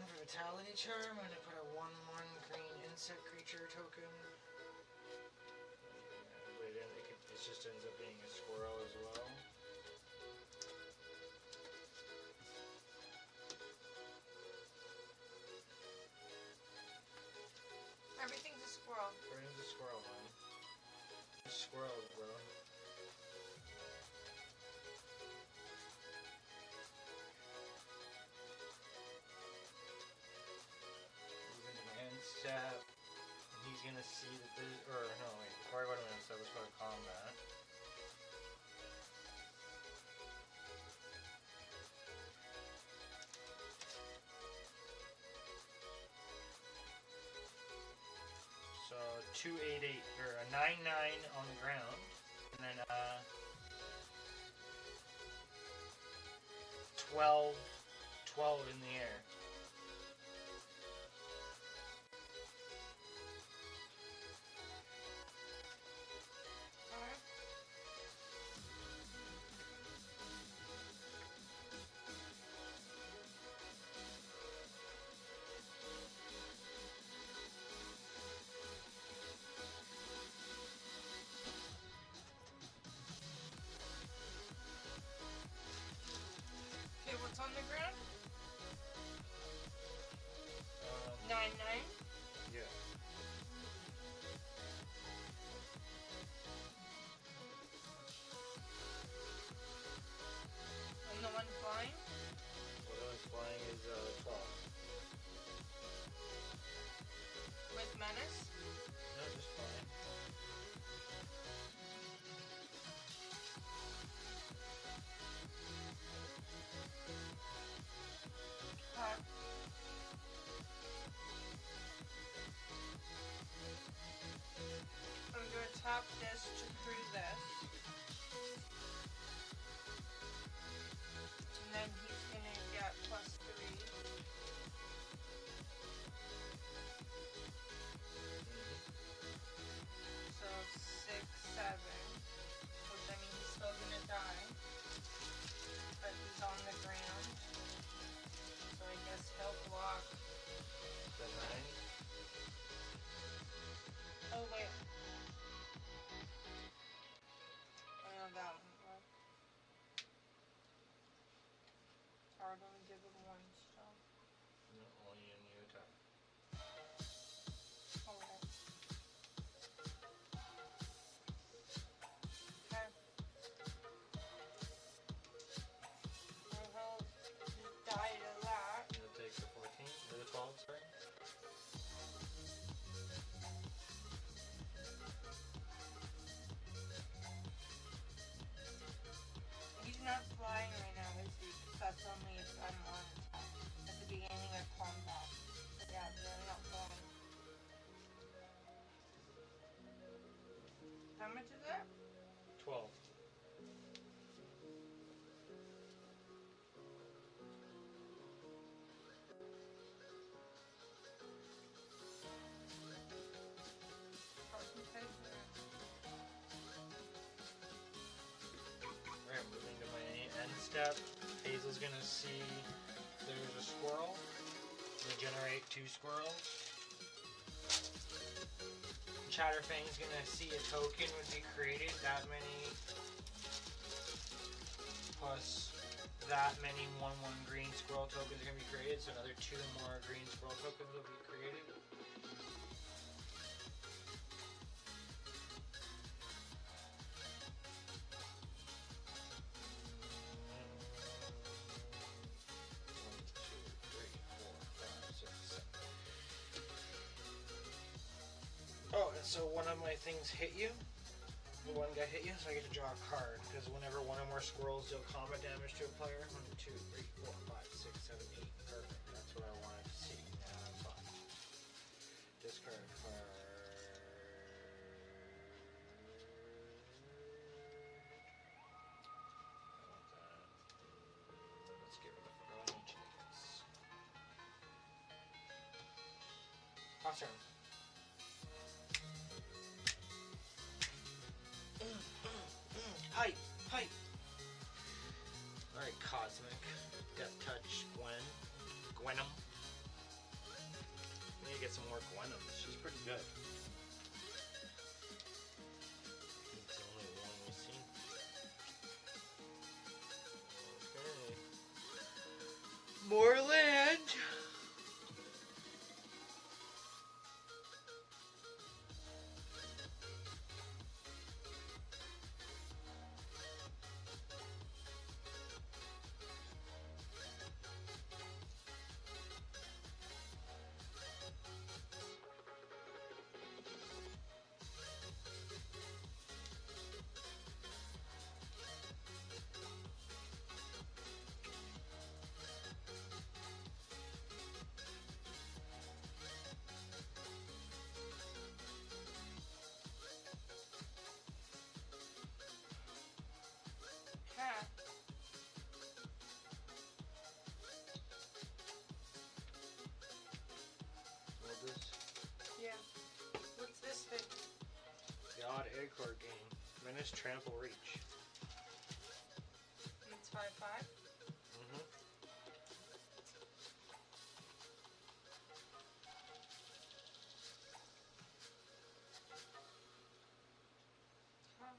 1 for Vitality Charm. I'm gonna put a 1/1 green insect creature token. But then it just ends up being a squirrel as well. Everything's a squirrel. Everything's a squirrel, man. Just squirrels, bro. Move into my end step. He's gonna see that this, or no, wait, before I go to my end step, let's go to combat. So 2/8/8 or a 9/9 on the ground, and then 12 in the air. Alright. Okay, what's on the ground? 9/9. Yeah. And the one flying? Well, the one's flying is 12. With menace? No, just flying. Alright. I'm gonna tap this to through this. And then he's gonna get +3. So 6, 7. Which I mean he's still gonna die. But he's on the ground. So I guess he'll block. The 9. Oh wait. I know that one work. Or I'm gonna give him 1 still. No, only in you attack. Alright. Okay. And he'll just die to that. You'll take the 14, or the 12, sorry. He's not flying right now, is he? That's only if I'm on attack. At the beginning of combat. Yeah, they're not flying. How much is it? 12. Alright, moving to my end step. Hazel's gonna see there's a squirrel. Regenerate 2 squirrels. Chatterfang's gonna see a token would be created, that many plus that many 1/1 green squirrel tokens are gonna be created, so another 2 more green squirrel tokens will be created. Oh, and so one of my things hit you. The one guy hit you, so I get to draw a card. Because whenever one or more squirrels deal combat damage to a player, 1, 2, 3, 4, 5, 6, 7, 8. Perfect. That's what I wanted to see. Now I'm fine. Discard card. I want that. Let's get rid of each tickets. Pass turn. Hype! Hype! Alright, Cosmic. Death Touch, Gwenum. get some more Gwenums. She's pretty good. It's the only one we see. Okay. More land! Cat. What is this? Yeah. What's this thing? The odd egg core game. Menace Trample Reach. It's 5/5. Mm-hmm. Huh.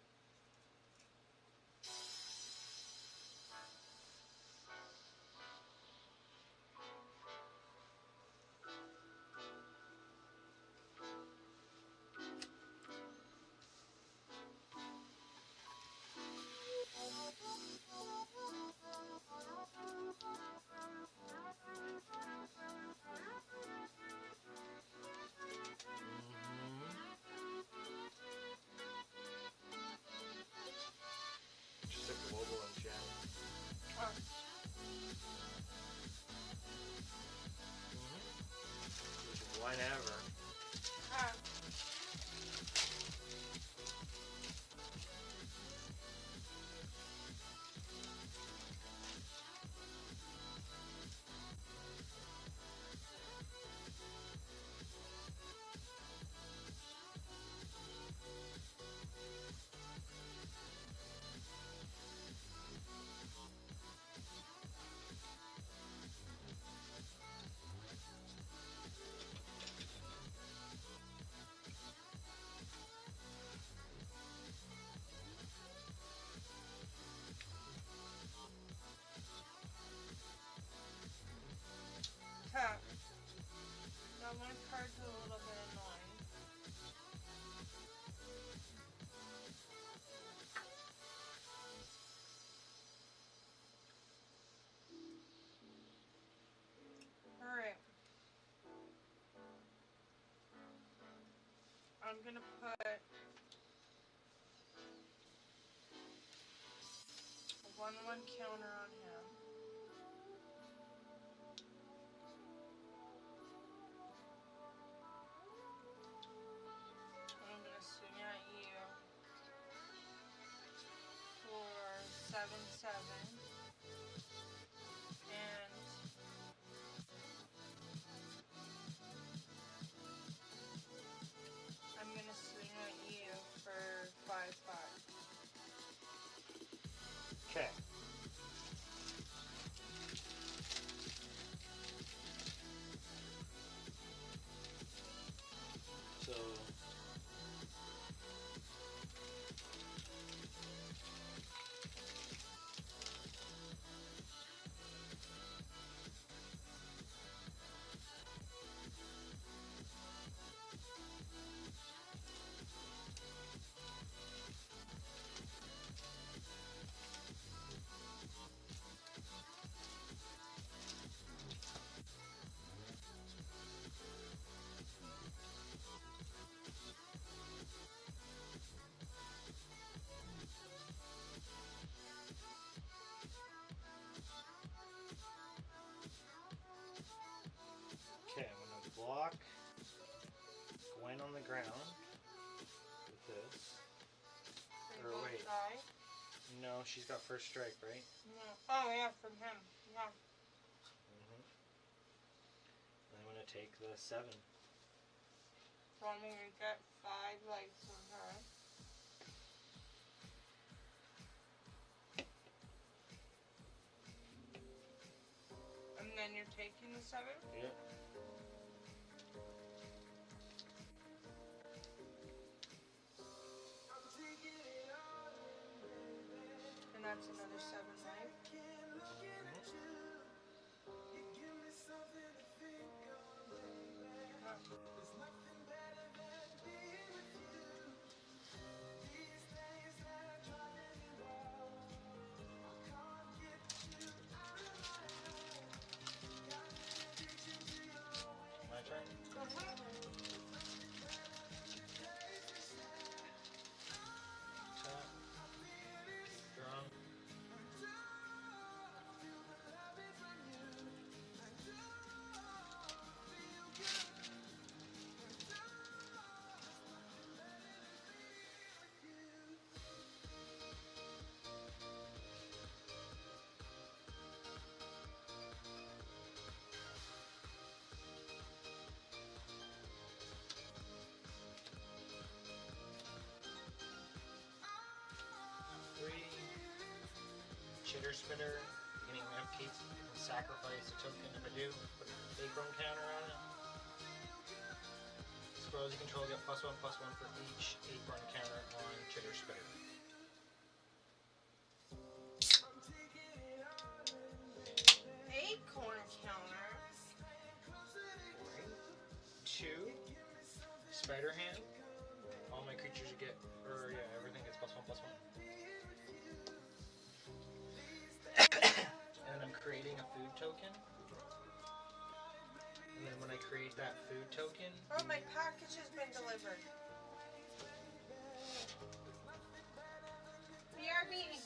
Just a global and gem. Oh. Whenever. Huh. Huh. Now my card's a little bit annoying. Alright. I'm gonna put a 1/1 counter on him. I'm gonna swing at you for 7/7. And I'm gonna swing at you for 5/5. Okay. So okay, I'm gonna block Gwen on the ground with this. They Or both wait. die. No, she's got first strike, right? No. Oh yeah, from him. Yeah. Mm-hmm. And I'm gonna take the 7. Want me to get 5 like from her? And then you're taking the 7? Yep. that's another 7 life. My turn? Tap. Drum. Three. Chitter spinner. Beginning of upkeep. You can sacrifice a token if I do. Put an acorn counter on it. Spells you control get +1/+1 for each acorn counter on Chitter spinner. Acorn counter. Right. 2. Spider hand. All my creatures get, or yeah, everything gets +1/+1. And I'm creating a food token. And then when I create that food token, Oh, my package has been delivered. BRB.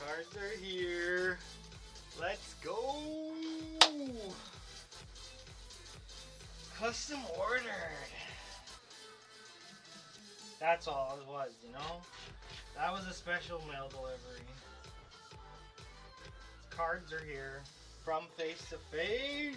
cards are here. Let's go. Custom ordered. That's all it was, you know? That was a special mail delivery. Cards are here. From face to face.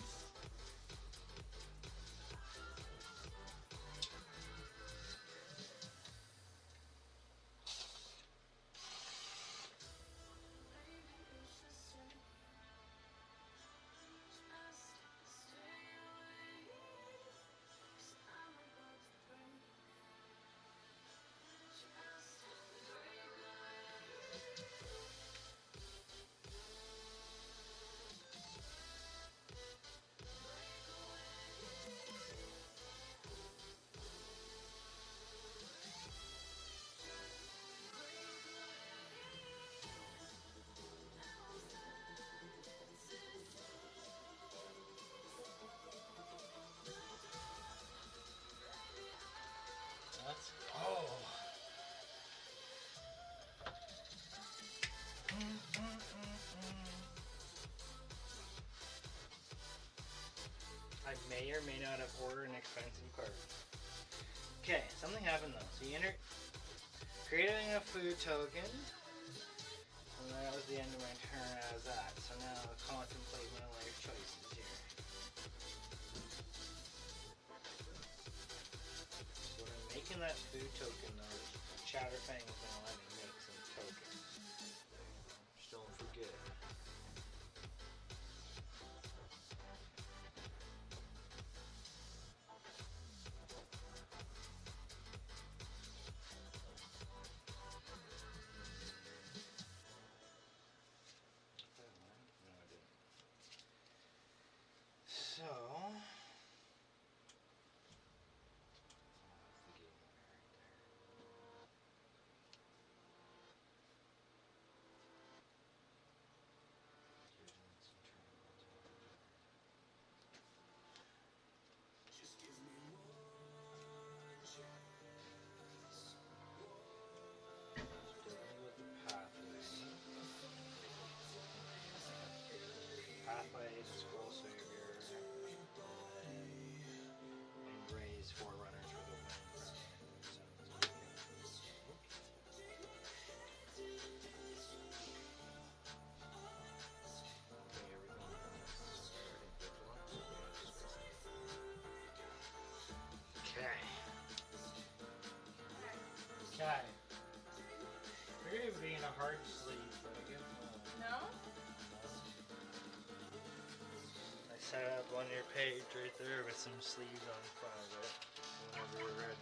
may or may not have ordered an expensive card. Okay, something happened though. So you enter creating a food token. And that was the end of my turn as that. So now I'll contemplate my life choices here. So when I'm making that food token though, Chatterfang is going to let me make some tokens. Just don't forget. So, pathway to scroll savior, and raise 4 runners for the win. Okay. Okay. Figured it would be in a hard sleeve, but I guess not. No? I set up on your page right there with some sleeves on front of it whenever you're ready.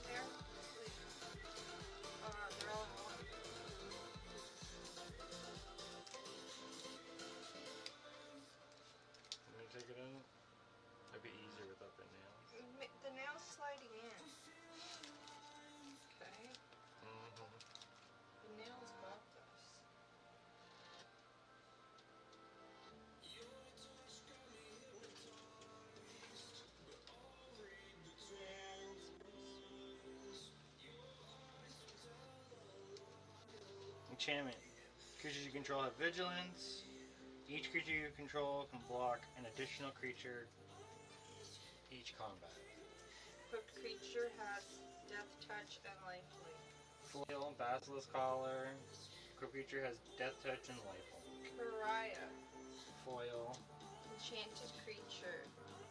There? They're all in one. Let me take it out. That'd be easier without the nails. The nail's sliding in. Okay. The nail's got this. Enchantment. Creatures you control have vigilance. Each creature you control can block an additional creature each combat. Equipped creature has death touch and lifelink. Foil, Basilisk Collar. Equipped creature has death touch and lifelink. Pariah. Foil. Enchanted creature.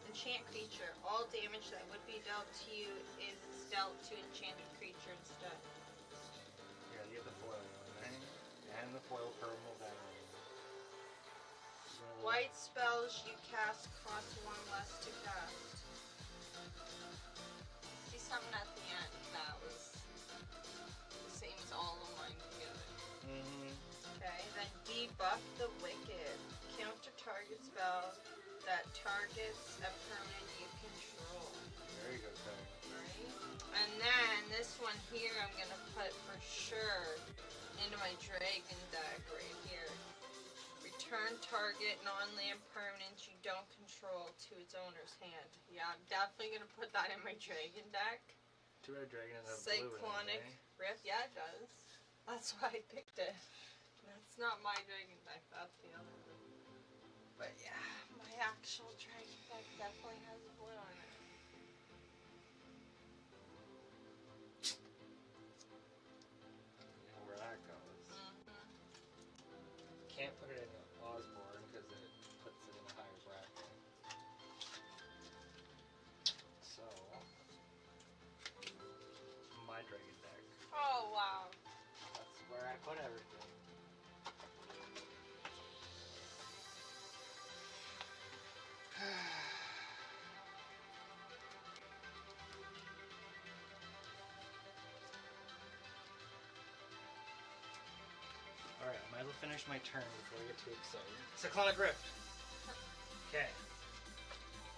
Enchant creature. All damage that would be dealt to you is dealt to enchanted creature instead. Yeah, you get the foil one, right? And the foil purple down. White spells you cast cost 1 less to cast. See something at the end that was the same as all of mine together. Okay, then debuff the wicked. Counter target spell that targets a permanent you control. Very good card. Right? And then this one here I'm gonna put for sure into my dragon deck right here. Return target non-land permanent you don't control to its owner's hand. Yeah, I'm definitely gonna put that in my dragon deck. Two-headed dragon has blue in it, Cyclonic right? Rift, yeah it does. That's why I picked it. That's not my dragon deck, that's the other one. But yeah, my actual dragon deck definitely has blue in it. You know where that goes. Can't put it in Osborne because it puts it in a higher bracket. So, my dragon deck. Oh wow. That's where I put everything. Alright, I might as well finish my turn before I get too excited. Cyclonic Rift. Okay.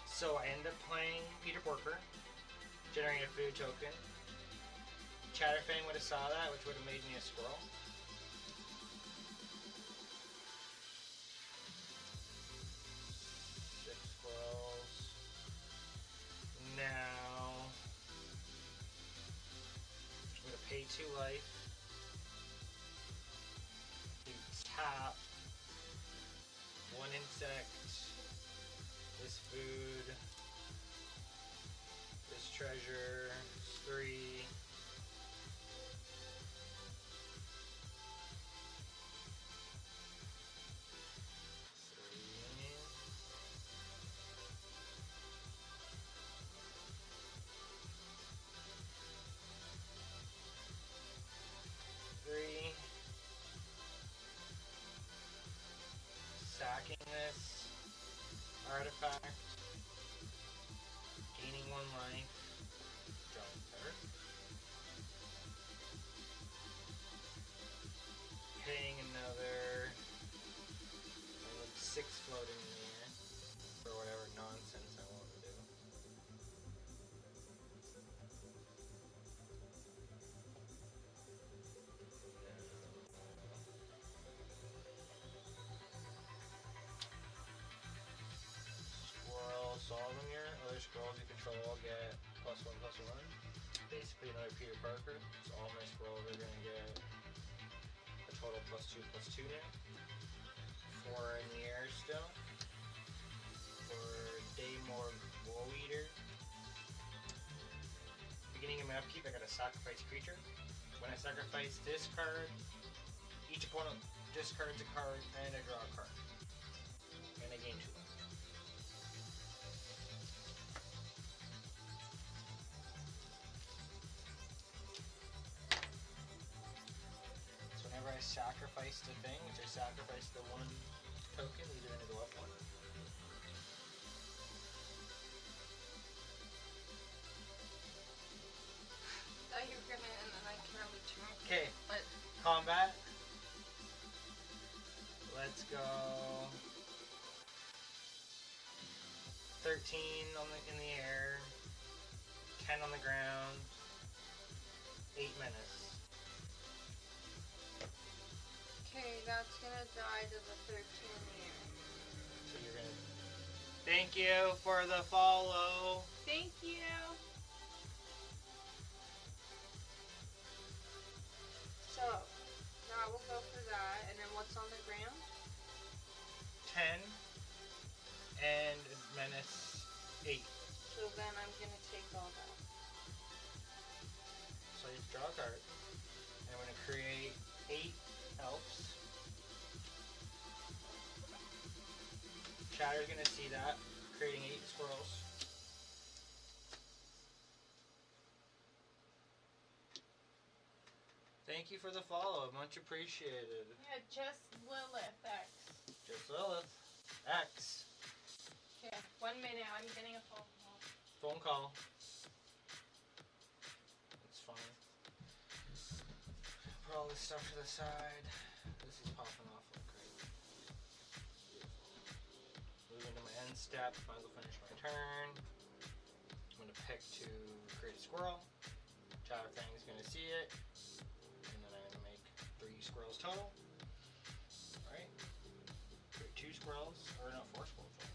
So I end up playing Peter Porker, generating a food token. Chatterfang would have saw that, which would have made me a squirrel. 2 life. You tap 1 insect, this food, this treasure, 3. Sacking this artifact, gaining 1 life, drawing card, paying another 6 floating in the air for whatever nonsense I want to do. Squirrel, so all of your other squirrels you control get +1/+1. Basically another Peter Parker, so all my squirrels are going to get a total +2/+2 now. 4 in the air still. For Daymore Woe Eater. Beginning of my upkeep, I got a sacrifice creature. When I sacrifice this card, each opponent discards a card and I draw a card. And I gain 2 life. So whenever I sacrifice the thing, which I sacrifice the 1 token, these are going to go up 1. Thought you were gonna, and then I can't return. Okay, But combat. Let's go. 13 in the air, 10 on the ground, 8 menace. okay, that's gonna die to the 13 here. So you're gonna. Thank you for the follow. Thank you. So now we'll go for that, and then what's on the ground? 10 and menace 8. So then I'm gonna take all that. So you draw a card. And I'm gonna create 8 elves. Chatter's gonna see that, creating 8 squirrels. Thank you for the follow, much appreciated. Yeah, just Lilith X. Just Lilith. X. Okay, 1 minute, I'm getting a phone call. Phone call. It's fine. Put all this stuff to the side. This is popping off like crazy. Move into my end step. Might as well finish my turn. I'm going to pick to create a squirrel. Chatterfang's going to see it. And then I'm going to make 3 squirrels total. Alright. Create 2 squirrels. Or no, 4 squirrels total.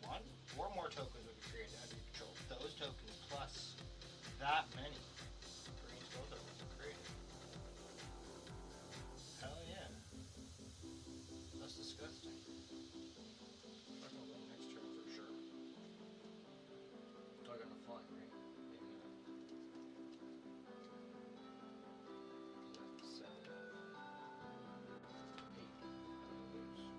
Right. 4 more tokens will be created under your control. Those tokens plus that many. 3 squirrel tokens are created. Hell yeah. That's disgusting. I'm not gonna win next turn for sure. So I got a flying, right? Maybe not. That's 7. 8. I lose.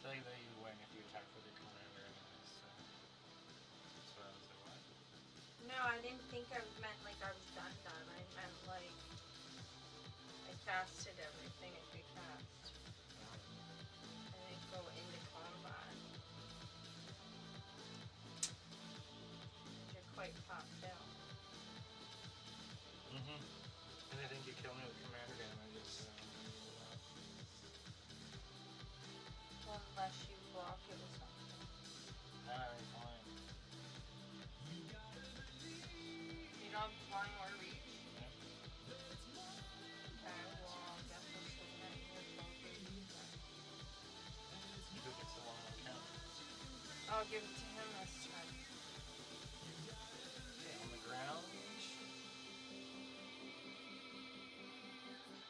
feel like that you win if you attack with your commander anyways, so that's why I was like, what? No, I didn't think I meant like I was done. I meant like I casted everything I could cast. I didn't go into combat. You're quite popped out. Mm-hmm. And I think you kill me with commander damage, so... Well, unless you block it with something. Nah, I'm fine. You don't have flying or reach? Yeah. Okay, well, I guess I'll swing at you with both of these then. Who gets the 1-1 counter? I'll give it to him this turn. Okay, on the ground.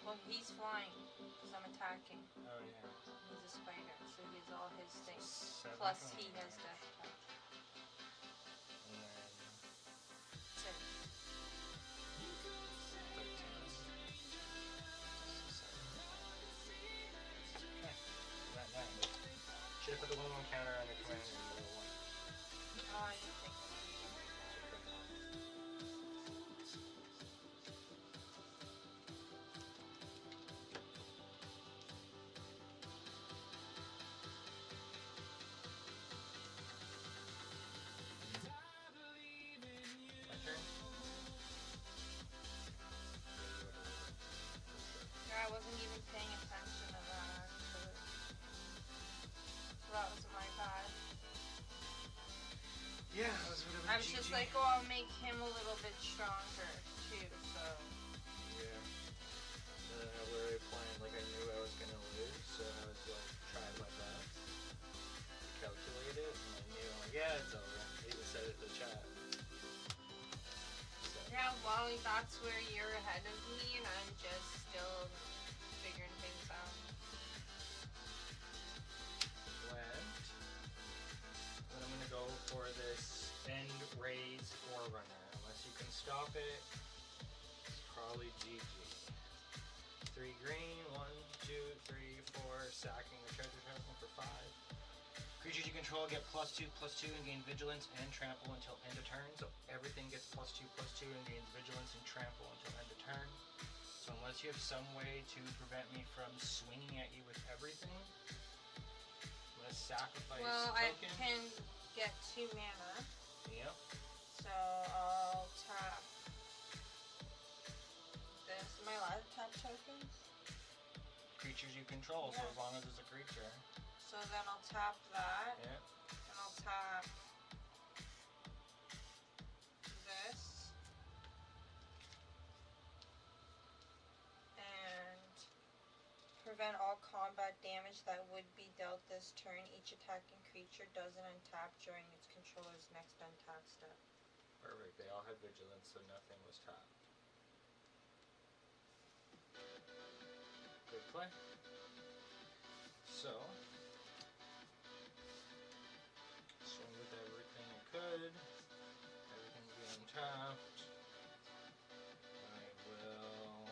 Well, he's flying because I'm attacking. Oh, yeah. He's a spider, so he's all his things. So Plus, he has death touch. And then... 6. 13. Okay. Not 9. Should have put the 1-1 counter on the commander and the 1. Oh, I didn't think of that. My turn? Yeah, I wasn't even paying attention to that, actually. So that was my bad. Yeah, that was a bit of a I was just like, oh, I'll make him a little bit stronger, too, so... Yeah. I literally planned, like I knew I was gonna lose, so I was like, trying my best to calculate it, and I knew, I'm like, yeah, it's over. I even said it in the chat. So. Yeah, well, that's where you're ahead of me, and I'm just still figuring things out. Went. Then I'm gonna go for this end raise forerunner. Unless you can stop it, it's probably GG. 3 green, 1, 2, 3, 4, sacking the treasure token for 5. Creatures you control get +2/+2 and gain vigilance and trample until end of turn. So everything gets +2/+2 and gains vigilance and trample until end of turn. So unless you have some way to prevent me from swinging at you with everything, I'm gonna sacrifice Well, I token. can get 2 mana, Yep. so I'll tap this. Am I allowed to tap tokens? Creatures you control, so Yeah. as long as it's a creature. So then I'll tap that, Yeah. and I'll tap this, and prevent all combat damage that would be dealt this turn. Each attacking creature doesn't untap during its controller's next untap step. Perfect. They all have vigilance, so nothing was tapped. Good play. So, swing with everything I could. Everything being tapped. I will.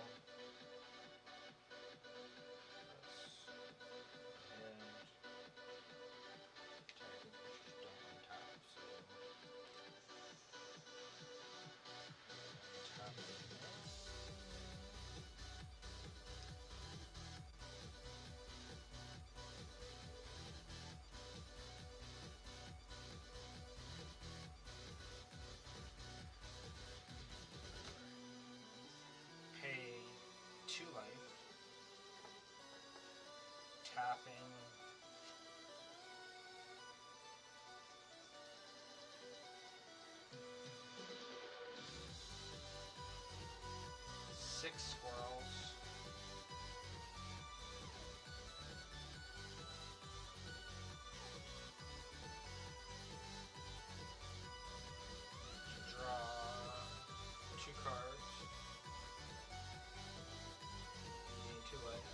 Attacking creatures don't untap, so. Untap it. Pay 2 life, tapping, six squirrels, draw 2 cards, gain 2 life.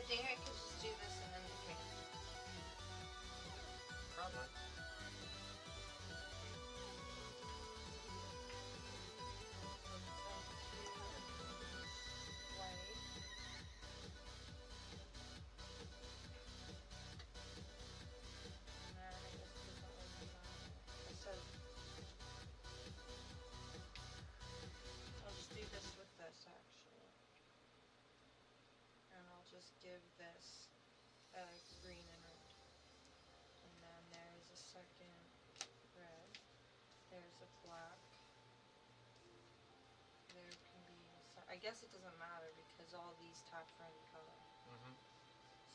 think I could just do this and then okay. Probably. I'll just do this with this actually. And I'll just give this green and red. And then there's a second red. There's a black. There can be some, I guess it doesn't matter because all these tap for any color. Mm-hmm.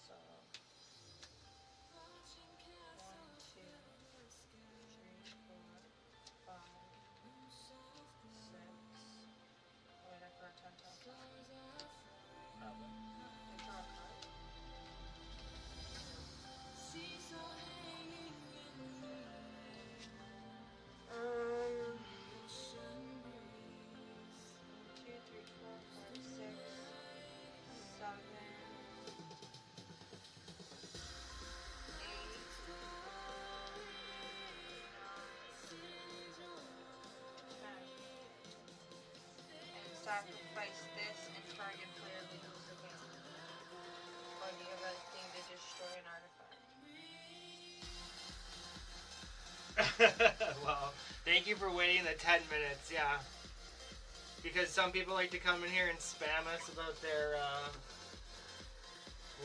So 1, 2, 3, 4, 5, 6. Wait, I forgot 10 times. Probably. I draw a card. Um, 2, 3, 4, 5, 6, 7, 8, 10. And sacrifice this and target player loses the game. Or do you have a thing to destroy an artifact? Well, thank you for waiting the 10 minutes, yeah. Because some people like to come in here and spam us about their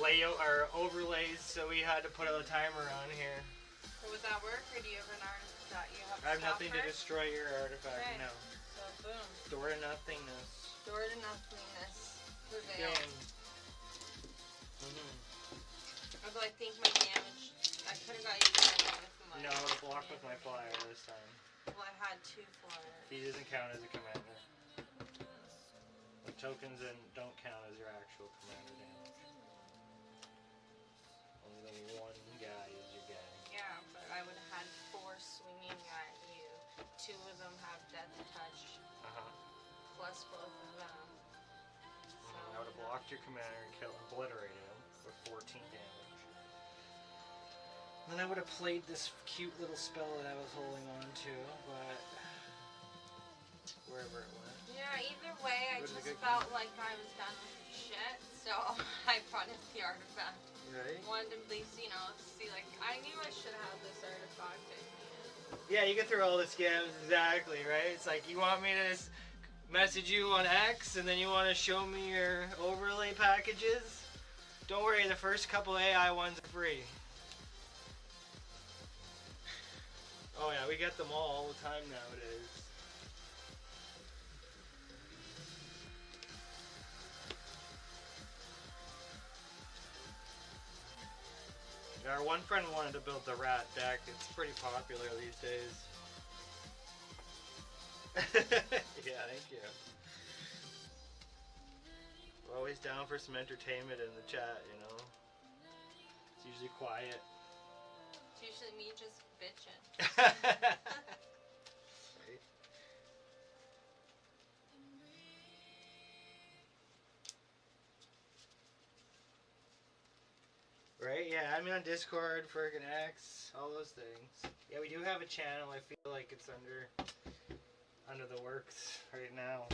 layout or overlays, so we had to put a timer on here. So would that work, or do you have an artifact that you have? I have nothing to destroy your artifact, okay. no. So boom. Door to nothingness. Door to nothingness. Prevail. Although I think my damage, I could have got you with my... No, to block with my flyer this time. Well, I had 2 flyers. He doesn't count as a commander. The tokens don't count as your actual commander damage. Only the one guy is your guy. Yeah, but I would have had 4 swinging at you. 2 of them have death touch. Plus both of them. So I would have blocked your commander and obliterated him with 14 damage. Then I would have played this cute little spell that I was holding on to, but wherever it went. Yeah, either way, I just felt like I was done with shit, so I brought in the artifact. Right? Wanted to at least, see, like, I knew I should have this artifact in me. Yeah, you get through all the scams, exactly, right? It's like, you want me to message you on X, and then you want to show me your overlay packages? Don't worry, the first couple AI ones are free. Oh yeah, we get them all the time nowadays. Yeah, our one friend wanted to build the rat deck. It's pretty popular these days. Yeah, thank you. We're always down for some entertainment in the chat, you know. It's usually quiet. It's usually me just bitching. Right? Yeah, I'm on Discord, Ferg and X, all those things. Yeah, we do have a channel. I feel like it's under the works right now.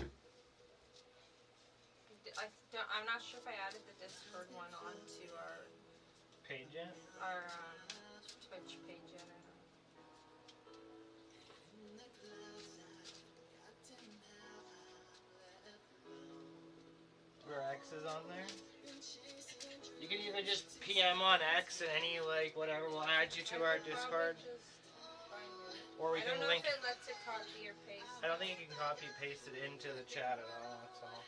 I'm not sure if I added the Discord one onto our Page yet? Our Twitch page yet or not. Where X is on there? You can either just PM on X and any, like, whatever, we'll add you to our Discord. Or we can link. I don't know if it lets it copy or paste. I don't think you can copy and paste it into the chat at all, that's all.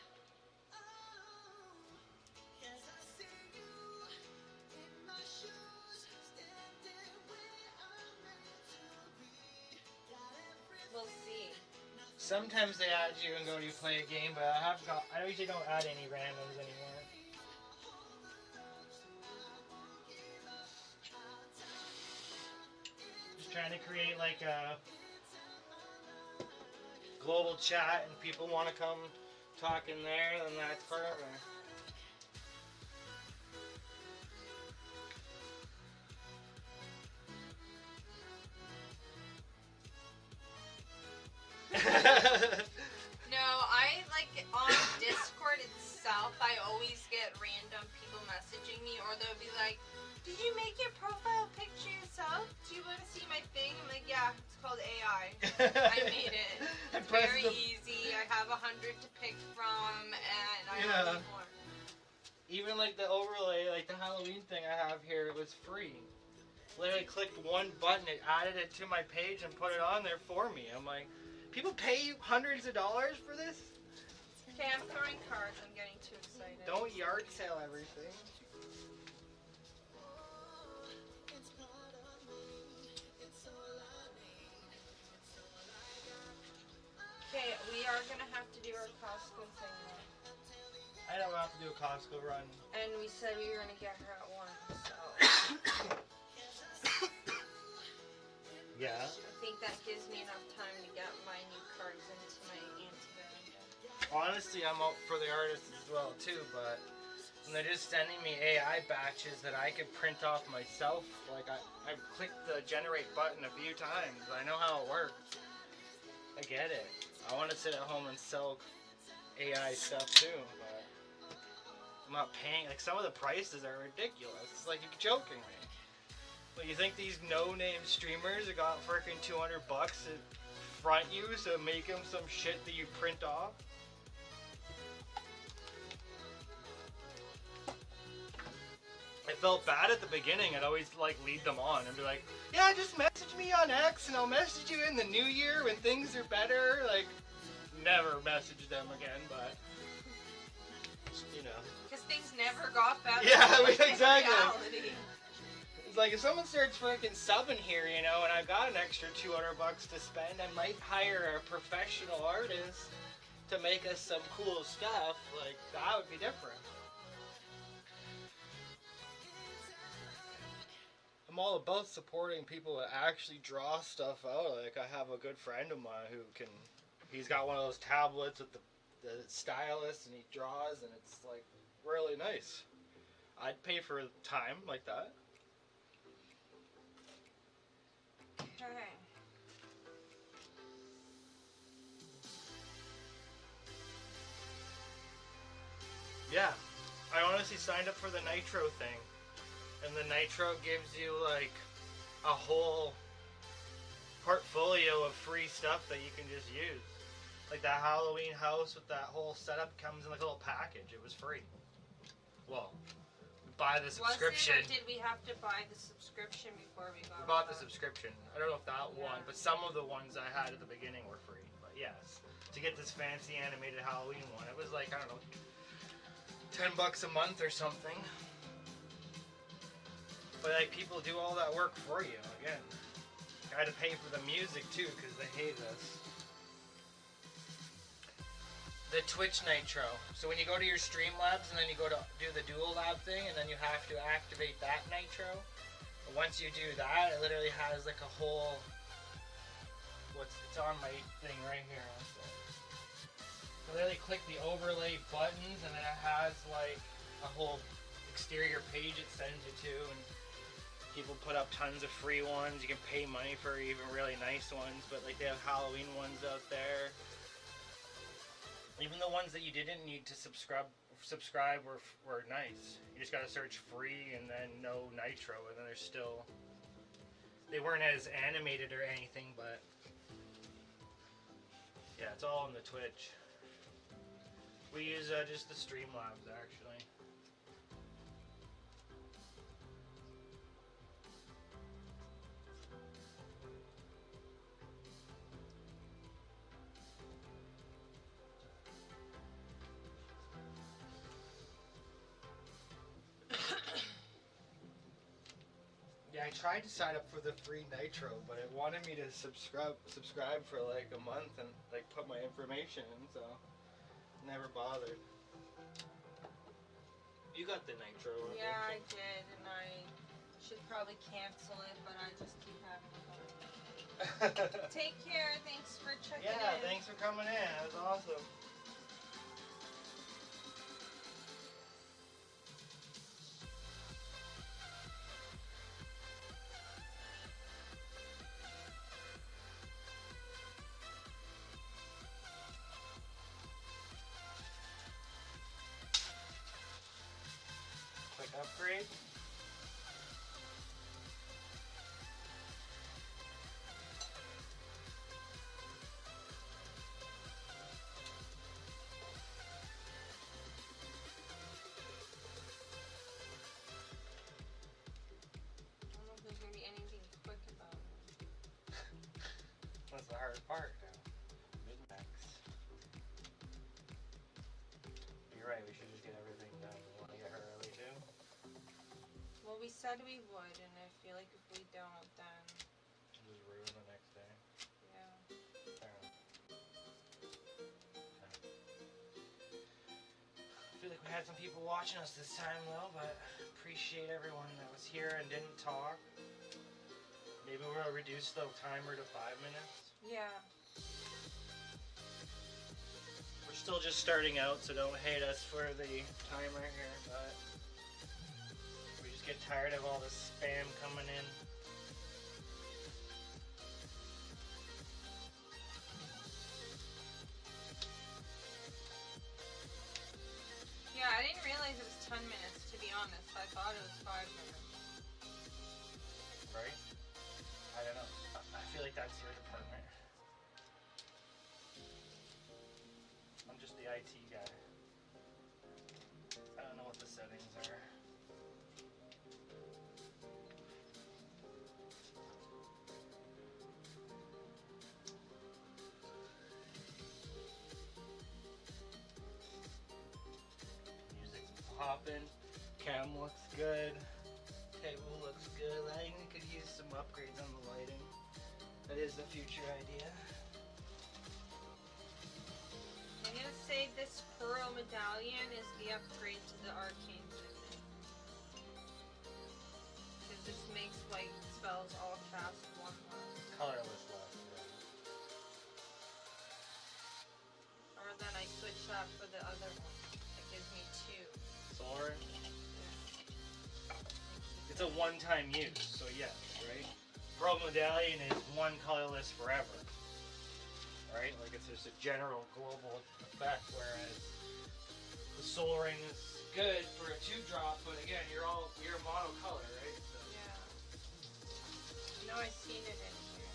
We'll see. Sometimes they add you and go, do you play a game? But I usually don't add any randoms anymore. Just trying to create like a global chat, and people want to come talk in there, then that's perfect. No, I like on Discord itself, I always get random people messaging me, or they'll be like, did you make your profile picture yourself? Do you want to see my thing? I'm like, yeah, it's called AI. I made it. It's very easy. I have 100 to pick from, and I don't need more. Even like the overlay, like the Halloween thing I have here, it was free. Literally clicked one button, it added it to my page and put it on there for me. I'm like, people pay you hundreds of dollars for this? Okay, I'm throwing cards. I'm getting too excited. Don't yard sale everything. Okay, we are gonna have to do our Costco thing now. I don't have to do a Costco run. And we said we were gonna get her at 1, so. Yeah. I think that gives me enough time to get my new cards into my anti-venom. Honestly, I'm out for the artists as well too, but when they're just sending me AI batches that I could print off myself, like I've clicked the generate button a few times. I know how it works. I get it. I want to sit at home and sell AI stuff too, but I'm not paying. Like some of the prices are ridiculous. It's like you're joking me. Well, you think these no-name streamers have got freaking $200 to front you to make them some shit that you print off? I felt bad at the beginning. I'd always like lead them on and be like, yeah, just message me on X and I'll message you in the new year when things are better. Like, never message them again, but you know. Because things never got better. Yeah, I mean, exactly. Reality. It's like if someone starts freaking subbing here, you know, and I've got an extra $200 to spend, I might hire a professional artist to make us some cool stuff. Like, that would be different. I'm all about supporting people that actually draw stuff out. Like, I have a good friend of mine who he's got one of those tablets with the stylus, and he draws, and it's like really nice. I'd pay for time like that. Okay. Yeah, I honestly signed up for the Nitro thing. And the Nitro gives you like a whole portfolio of free stuff that you can just use. Like that Halloween house with that whole setup comes in like a little package. It was free. Well, buy the subscription. Was it, or did we have to buy the subscription before we got We bought the subscription. I don't know if that one, but some of the ones I had at the beginning were free. But yes, to get this fancy animated Halloween one, it was like, I don't know, $10 a month or something. But like people do all that work for you again. I had to pay for the music too because they hate us. The Twitch Nitro. So when you go to your Streamlabs and then you go to do the Dual Lab thing and then you have to activate that Nitro. But once you do that, it literally has like a whole. It's on my thing right here. I literally click the overlay buttons and then it has like a whole exterior page it sends you to, and people put up tons of free ones. You can pay money for even really nice ones, but like they have Halloween ones out there. Even the ones that you didn't need to subscribe were nice. You just gotta search free and then no Nitro, and then they weren't as animated or anything, but yeah, it's all on the Twitch. We use just the Streamlabs actually. Yeah, I tried to sign up for the free Nitro, but it wanted me to subscribe for like a month and like put my information in, so never bothered. You got the Nitro, right? Yeah, I did, and I should probably cancel it, but I just keep having fun. Take care. Thanks for checking in. Yeah, thanks for coming in. That was awesome. upgrade? I don't know if there's gonna be anything quick about it. That's the hard part now. Mid-max. You're right, we should just get everything done. We want to get her early too? Well, we said we would, and I feel like if we don't, then Just ruin the next day. yeah. Fair enough. I feel like we had some people watching us this time though, but appreciate everyone that was here and didn't talk. Maybe we'll reduce the timer to 5 minutes. Yeah. We're still just starting out, so don't hate us for the timer here, but we just get tired of all the spam coming in. Yeah, I didn't realize it was 10 minutes, to be honest. I thought it was 5 minutes. Right? I don't know. I feel like that's your department. I'm just the IT guy. I don't know what the settings are. Music's popping. Cam looks good. Table looks good. Lighting could use some upgrades on the lighting. That is the future idea. I'm gonna say this pearl medallion is the upgrade to the arcane signet. Because this makes white spells all cast one less. Colorless left. Or then I switch that for the other one. That gives me 2. Sword. It's a one-time use, so yes, right? Pearl Medallion is one colorless forever, right? Like it's just a general global effect, whereas the Soul Ring is good for a 2-drop, but again, you're monocolor, right? So. Yeah. I know I've seen it in here.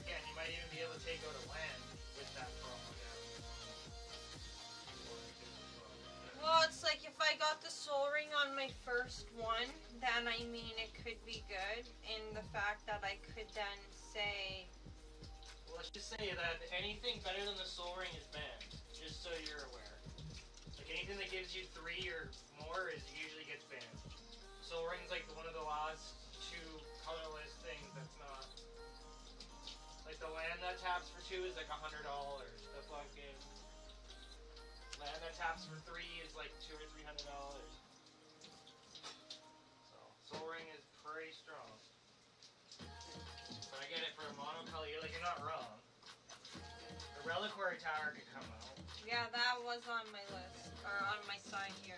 Again, you might even be able to take out a land with that Pearl Medallion. Well, it's like if I got the soul ring on my first one, then I mean it could be good in the fact that I could then say, Well, let's just say that anything better than the Soul Ring is banned, just so you're aware. Like anything that gives you 3 or more is usually gets banned. Soul Ring's like one of the last 2 colorless things that's not. Like the land that taps for 2 is like $100. The fucking land that taps for 3 is like $200 or $300. So Soul Ring is pretty strong. But I get it for a monocolor. You're not wrong. The Reliquary Tower could come out. yeah, that was on my list, or on my side here.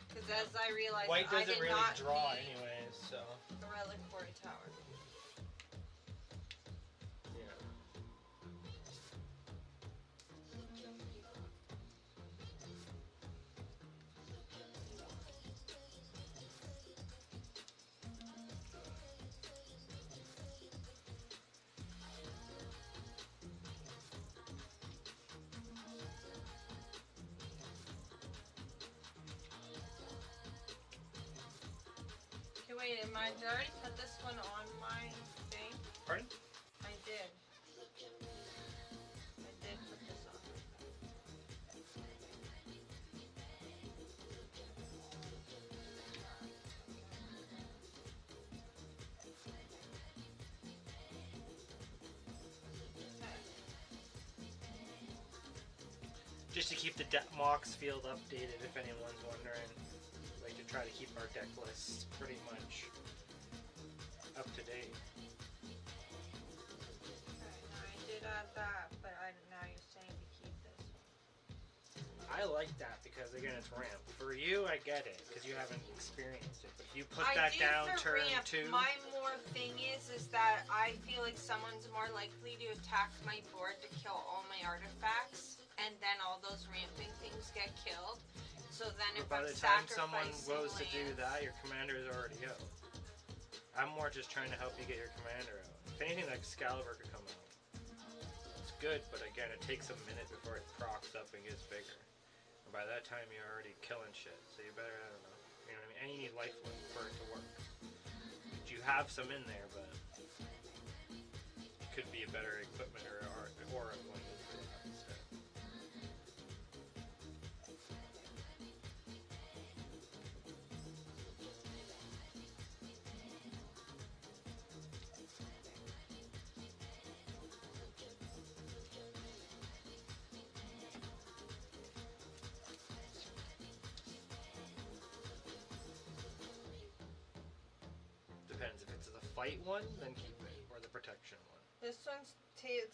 Because as I realized, White I doesn't did really not draw need anyways, so. the reliquary tower. Yeah. Okay, wait, did I already put this one on my thing? Pardon? I did. I did put this on. Just to keep the Mox field updated, if anyone's wondering. Like to try to keep our deck lists pretty much up to date. Okay, now I did add that, but now you're saying to keep this one. I like that because again it's ramp. For you, I get it because you haven't experienced it. But You put I that do down for turn ramp. 2. My more thing is that I feel like someone's more likely to attack my board to kill all my artifacts, and then all those ramping things get killed. So then if But by I'm the time someone sacrificing goes to do lands- that, your commander is already out. I'm more just trying to help you get your commander out. If anything, like Excalibur could come out. It's good, but again, it takes a minute before it procs up and gets bigger. And by that time, you're already killing shit. So you better, I don't know. You know what I mean? And you need lifelink for it to work. You have some in there, but it could be a better equipment or aura going into that instead. Depends. If it's the fight one, then keep it, or the protection one. This one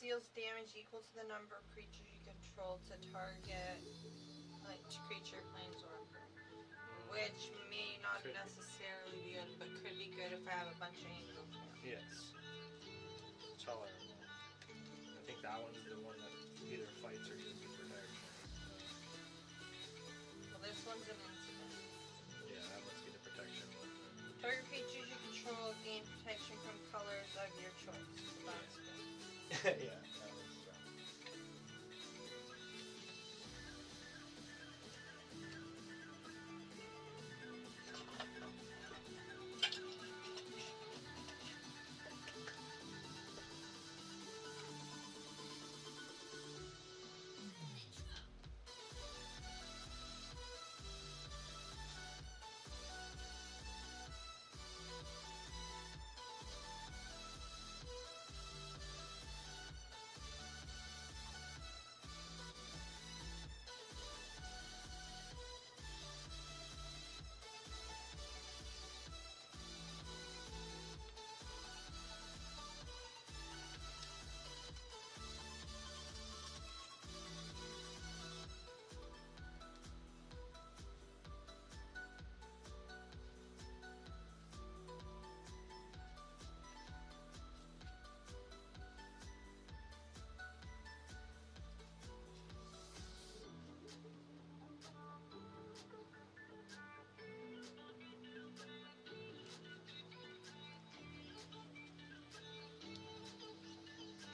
deals damage equal to the number of creatures you control to target, like creature, planeswalker. Which may not Could be. necessarily be good, but could be good if I have a bunch of angels now. Yes. Tolerable. I think that one's the one that either fights or uses protection. Well, this one's an incident. Yeah, that must be the protection one. Target creatures you control gain protection from colors of your choice. So that's good. Yeah, that was strong.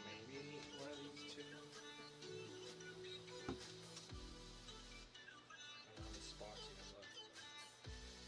Maybe one of these two. I don't know how many spots you have left.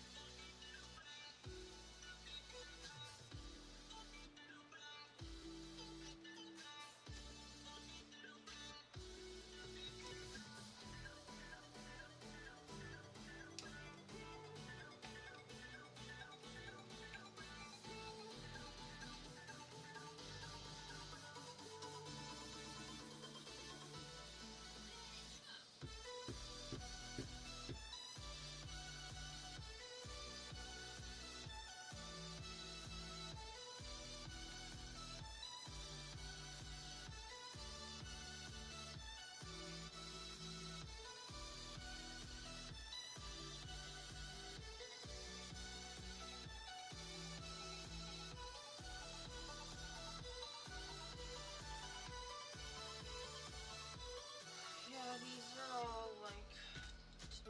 Yeah, these are all like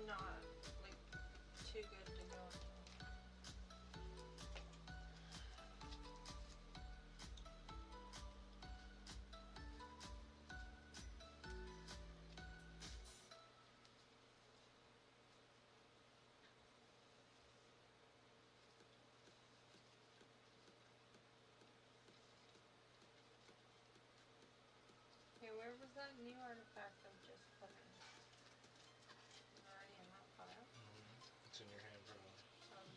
not like too good to go. Okay, where was that new artifact I just put in? Already in that pile. It's in your hand, probably.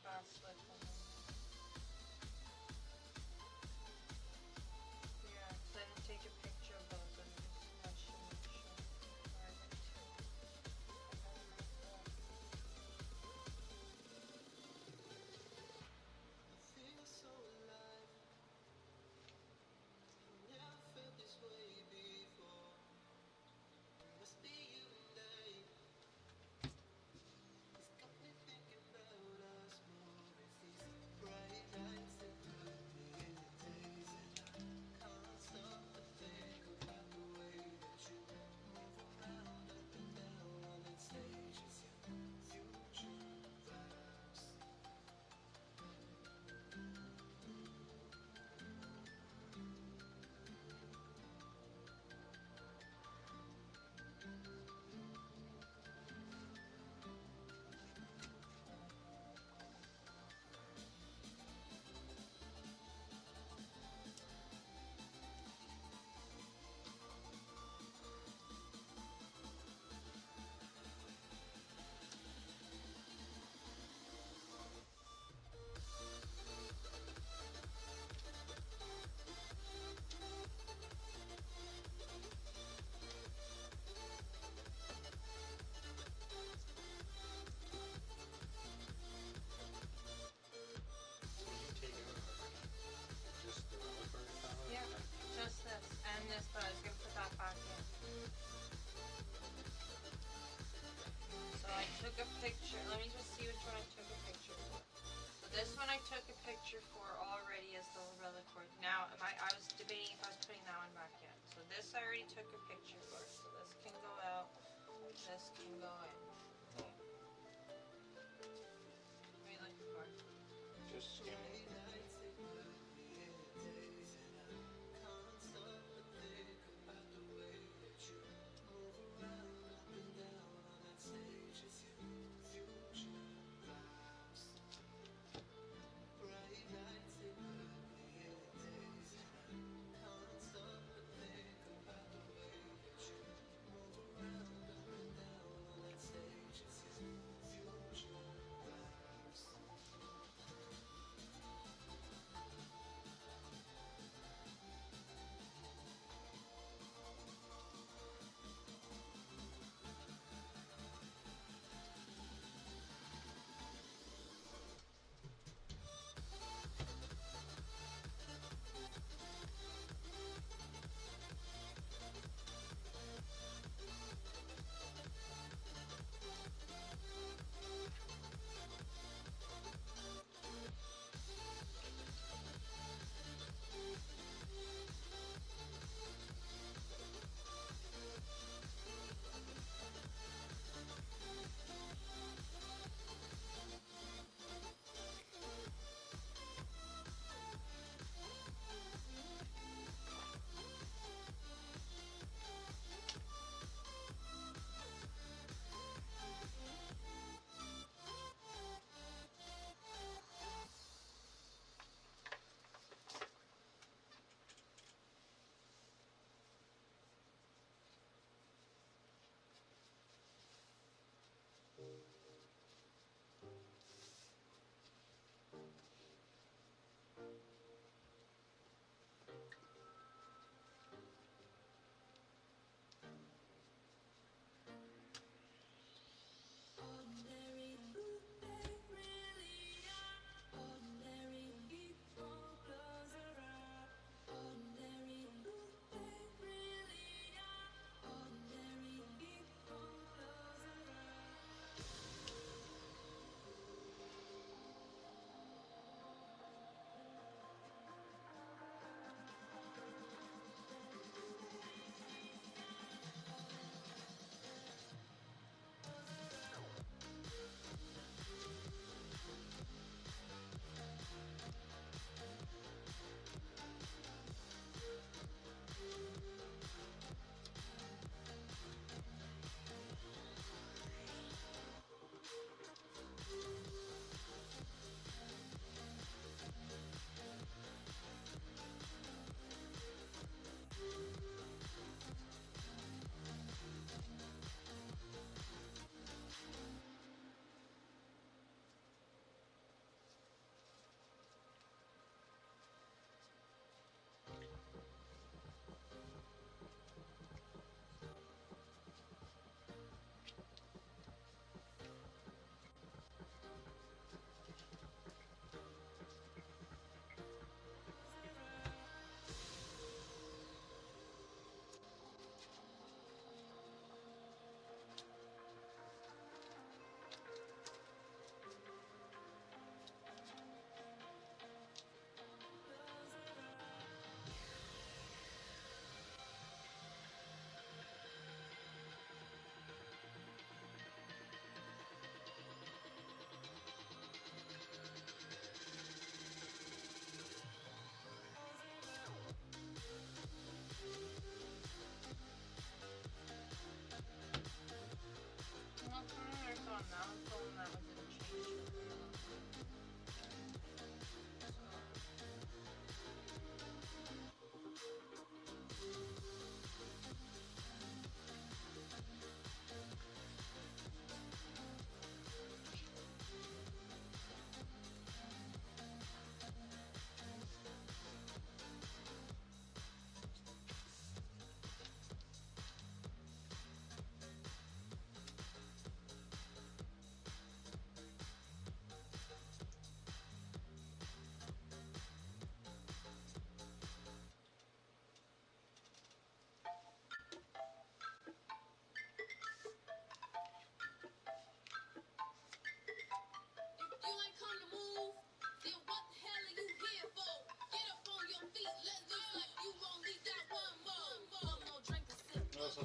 Basilisk one. Yeah, 'cause I didn't take a picture of those and I should make sure. Where are they two? I got them right there. the umbrella cord. Now, I was debating if I was putting that one back in. So this I already took a picture for. So this can go out. This can go in. Hmm. What are you looking for? Just skimming.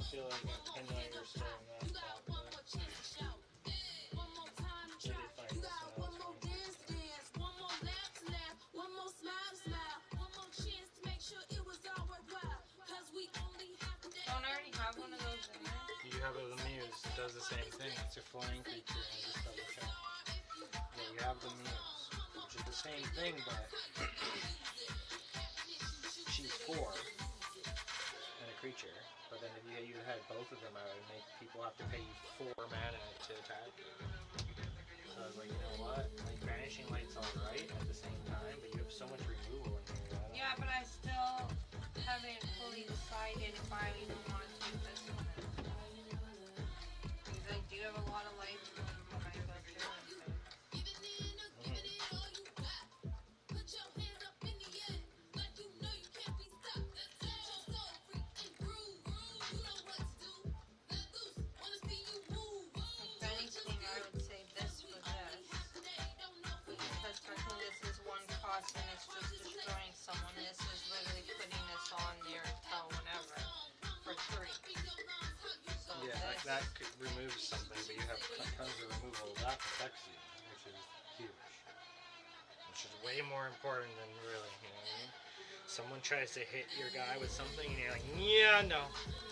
feel like a pinlight or still in that top. But they did find this one out. Don't I already have one of those in there? You have the Muse. It does the same thing. It's a flying creature. I just double checked. Yeah, you have the Muse, which is the same thing, but she's 4 and a creature. But then if you had both of them, I would make people have to pay you 4 mana to attack you. So I was like, you know what? Like, Vanishing Light's alright at the same time, but you have so much removal in here. Yeah, but I still haven't fully decided if I even want to take this one. Because I do have a lot of life when I go through it. If anything, I would say this for this. Because for whom this is 1 cost and it's just destroying someone, this is literally putting this on there until whenever for 3. So Yeah, this, that could remove something, but you have tons of removal. That protects you, which is huge. Which is way more important than really, you know what I mean? Someone tries to hit your guy with something and you're like, yeah, no.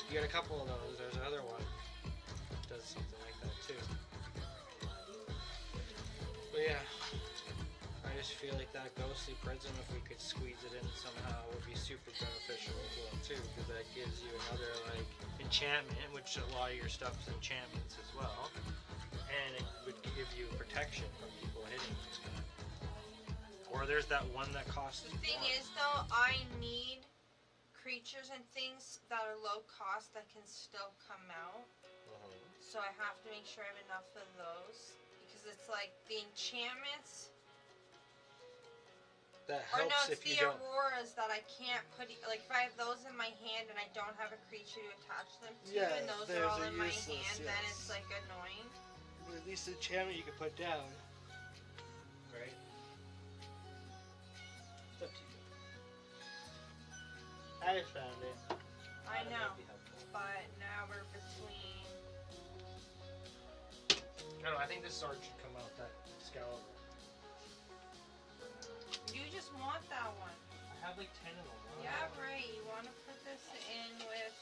You got a couple of those. There's another one that does something like that too. But yeah, I just feel like that Ghostly Prism, if we could squeeze it in somehow, would be super beneficial as well too, because that gives you another like enchantment, which a lot of your stuff's enchantments as well, and it would give you protection from people hitting you. Or there's that one that costs the thing 1. is though, I need creatures and things that are low cost that can still come out. So I have to make sure I have enough of those. Because it's like the enchantments. That Or helps no, it's if you the don't. auroras that I can't put. Like if I have those in my hand and I don't have a creature to attach them to, Yeah, and those there's are all a in my useless, hand, then yes. it's like annoying. At least the enchantment you can put down. Right? It's up to you. I just found it. I Thought it know, might be helpful. but now we're between. I don't know, I think this sword should come out, that Excalibur. You just want that one. I have like 10 of them. Yeah, right. You want to put this in with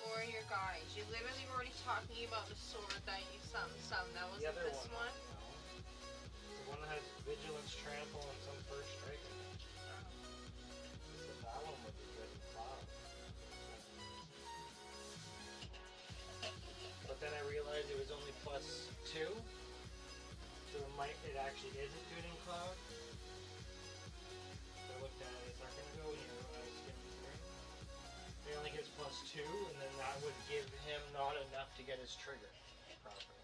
warrior guys. You literally were already talking about the sword that you some. That The wasn't other this one. No. The one that has Vigilance, Trample, and some first strike. So that one would be good in Cloud. But then I realized it was only +2. So it actually isn't good in Cloud. So I looked at it, it's not going to go here when I was skimming through. It only gives +2, and then that would give him not enough to get his trigger properly.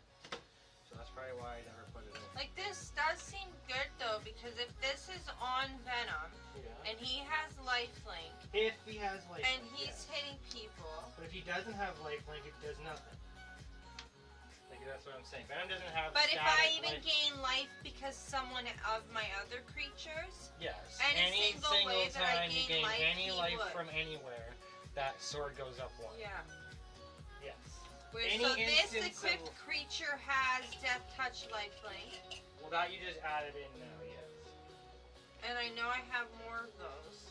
So that's probably why I never put it in. Like this does seem good though, because if this is on Venom Yeah. and he has lifelink If he has lifelink, and he's hitting people. But if he doesn't have lifelink, it does nothing. Like that's what I'm saying. Venom doesn't have. But if I static even life. gain life because someone of my other creatures, Yes. any single way that I time you gain gain life, any he life would. from anywhere, that sword goes up 1. yeah. Yes. Where, Any so this instance equipped of- creature has Death Touch lifelink, Well, that you just added in now. Yes. and I know I have more of those.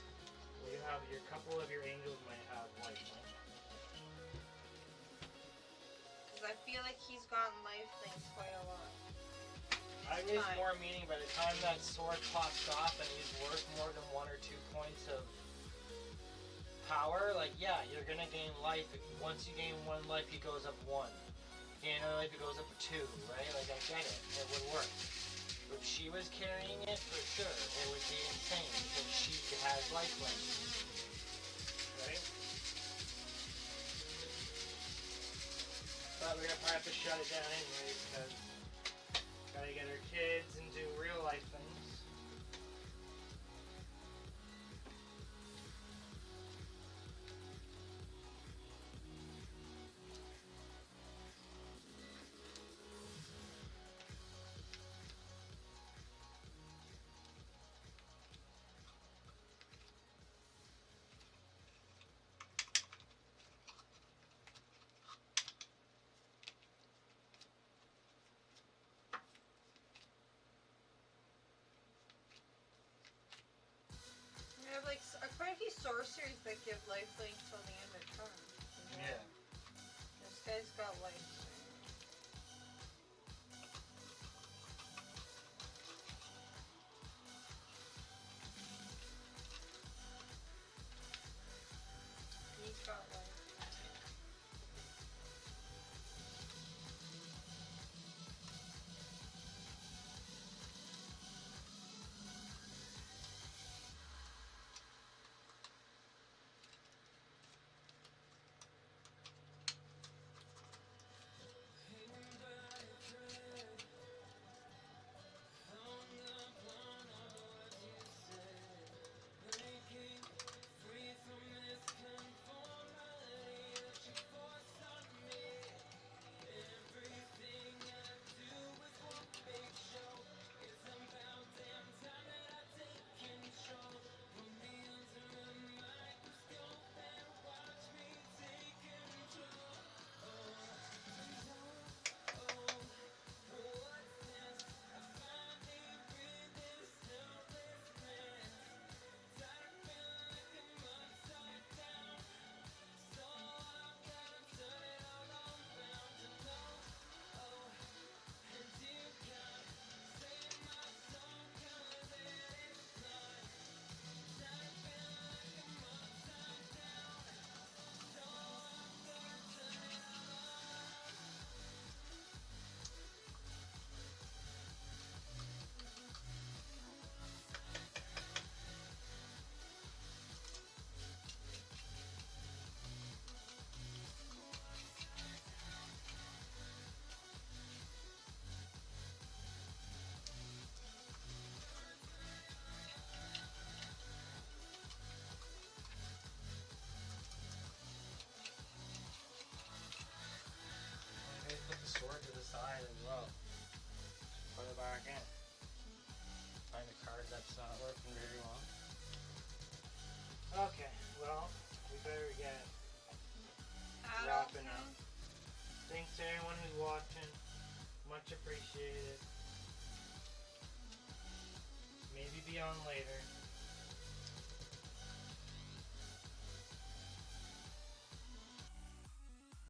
Well, you have your couple of your angels might have lifelink. Because I feel like he's gotten lifelink quite a lot. I This miss time. more meaning by the time that sword pops off and he's worth more than 1 or 2 points of power, like yeah, you're gonna gain life. Once you gain 1 life, he goes up 1. Gain another life, it goes up 2, right? Like I get it, it would work. If she was carrying it, for sure, it would be insane because she has lifelink. Right? But we're gonna probably have to shut it down anyway because gotta get our kids into real life things. sorceries that give lifelink till the end of turn. Yeah. This guy's got lifelink. He's got lifelink. Put the sword to the side as well. Put it back in. Find a card that's not working very well. Okay, well, we better get wrapping up. Thanks to everyone who's watching. Much appreciated. Maybe be on later.